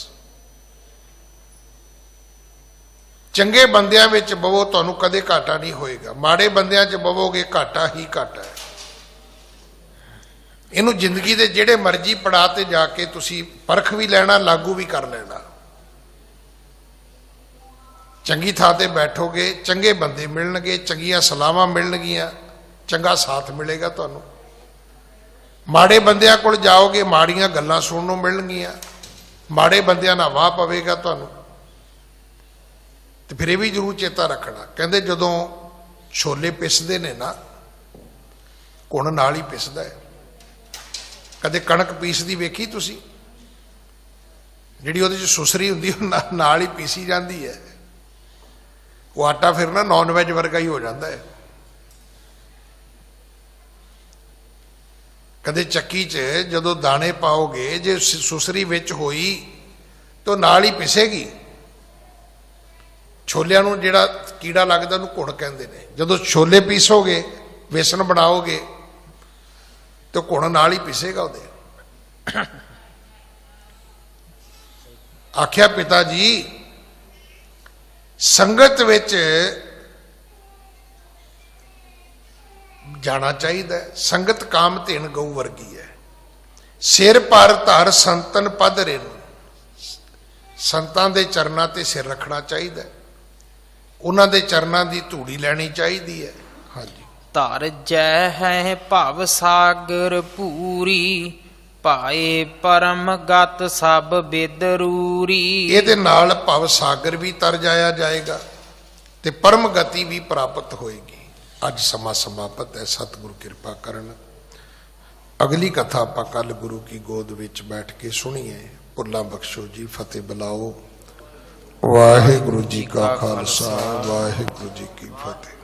ਚੰਗੇ ਬੰਦਿਆਂ ਵਿੱਚ ਬਵੋ, ਤੁਹਾਨੂੰ ਕਦੇ ਘਾਟਾ ਨਹੀਂ ਹੋਏਗਾ। ਮਾੜੇ ਬੰਦਿਆਂ 'ਚ ਬਵੋਗੇ ਘਾਟਾ ਹੀ ਘਾਟਾ ਹੈ। ਇਹਨੂੰ ਜ਼ਿੰਦਗੀ ਦੇ ਜਿਹੜੇ ਮਰਜ਼ੀ ਪੜਾਅ ਤੇ ਜਾ ਕੇ ਤੁਸੀਂ ਪਰਖ ਵੀ ਲੈਣਾ, ਲਾਗੂ ਵੀ ਕਰ ਲੈਣਾ। ਚੰਗੀ ਥਾਂ ਤੇ ਬੈਠੋਗੇ, ਚੰਗੇ ਬੰਦੇ ਮਿਲਣਗੇ, ਚੰਗੀਆਂ ਸਲਾਹਾਂ ਮਿਲਣਗੀਆਂ, ਚੰਗਾ ਸਾਥ ਮਿਲੇਗਾ ਤੁਹਾਨੂੰ। ਮਾੜੇ ਬੰਦਿਆਂ ਕੋਲ ਜਾਓਗੇ, ਮਾੜੀਆਂ ਗੱਲਾਂ ਸੁਣਨ ਨੂੰ ਮਿਲਣਗੀਆਂ, ਮਾੜੇ ਬੰਦਿਆਂ ਨਾਲ ਵਾਹ ਪਵੇਗਾ ਤੁਹਾਨੂੰ। ਤੇ ਫਿਰ ਇਹ ਵੀ ਜ਼ਰੂਰ ਚੇਤਾ ਰੱਖਣਾ, ਕਹਿੰਦੇ ਜਦੋਂ ਛੋਲੇ ਪਿਸਦੇ ਨੇ ਨਾ, ਕੁਣ ਨਾਲ ਹੀ ਪਿਸਦਾ ਹੈ। ਕਦੇ ਕਣਕ ਪੀਸਦੀ ਵੇਖੀ ਤੁਸੀਂ? ਜਿਹੜੀ ਉਹਦੇ 'ਚ ਸੁਸਰੀ ਹੁੰਦੀ ਉਹ ਨਾਲ ਹੀ ਪੀਸੀ ਜਾਂਦੀ ਹੈ। ਉਹ ਆਟਾ ਫਿਰ ਨਾ ਨੌਨ ਵੈਜ ਵਰਗਾ ਹੀ ਹੋ ਜਾਂਦਾ ਹੈ। ਕਦੇ ਚੱਕੀ 'ਚ ਜਦੋਂ ਦਾਣੇ ਪਾਓਗੇ, ਜੇ ਸੁਸਰੀ ਵਿੱਚ ਹੋਈ ਤਾਂ ਨਾਲ ਹੀ ਪਿਸੇਗੀ। ਛੋਲਿਆਂ ਨੂੰ ਜਿਹੜਾ ਕੀੜਾ ਲੱਗਦਾ ਉਹਨੂੰ ਘੁਣ ਕਹਿੰਦੇ ਨੇ। ਜਦੋਂ ਛੋਲੇ ਪੀਸੋਗੇ, ਵੇਸਣ ਬਣਾਓਗੇ ਤੇ ਘੁਣ ਨਾਲ ਹੀ ਪਿਸੇਗਾ ਉਹਦੇ। ਆਖਿਆ ਪਿਤਾ ਜੀ ਸੰਗਤ ਵਿੱਚ ਜਾਣਾ ਚਾਹੀਦਾ। ਸੰਗਤ ਕਾਮ ਧੇਨ ਗਊ ਵਰਗੀ ਹੈ। ਸਿਰ ਪਰ ਧਰ ਸੰਤਨ ਪਦ ਰੇਨੂ, ਸੰਤਾਂ ਦੇ ਚਰਨਾਂ ਤੇ ਸਿਰ ਰੱਖਣਾ ਚਾਹੀਦਾ, ਉਹਨਾਂ ਦੇ ਚਰਨਾਂ ਦੀ ਧੂੜੀ ਲੈਣੀ ਚਾਹੀਦੀ ਹੈ। ਹਾਂਜੀ। ਧਰ ਜੈ ਹੈ ਭਵ ਸਾਗਰ ਪੂਰੀ, ਪਾਏ ਪਰਮ ਗਤ ਸਭ ਬਿਦਰੂਰੀ। ਇਹਦੇ ਨਾਲ ਭਵ ਸਾਗਰ ਵੀ ਤਰ ਜਾਇਆ ਜਾਏਗਾ ਤੇ ਪਰਮ ਗਤੀ ਵੀ ਪ੍ਰਾਪਤ ਹੋਏਗੀ। ਅੱਜ ਸਮਾਂ ਸਮਾਪਤ ਹੈ। ਸਤਿਗੁਰੂ ਕਿਰਪਾ ਕਰਨ। ਅਗਲੀ ਕਥਾ ਆਪਾਂ ਕੱਲ ਗੁਰੂ ਕੀ ਗੋਦ ਵਿੱਚ ਬੈਠ ਕੇ ਸੁਣੀਏ। ਭੁੱਲਾਂ ਬਖਸ਼ੋ ਜੀ। ਫਤਿਹ ਬੁਲਾਓ। ਵਾਹਿਗੁਰੂ ਜੀ ਕਾ ਖਾਲਸਾ, ਵਾਹਿਗੁਰੂ ਜੀ ਕੀ ਫਤਿਹ।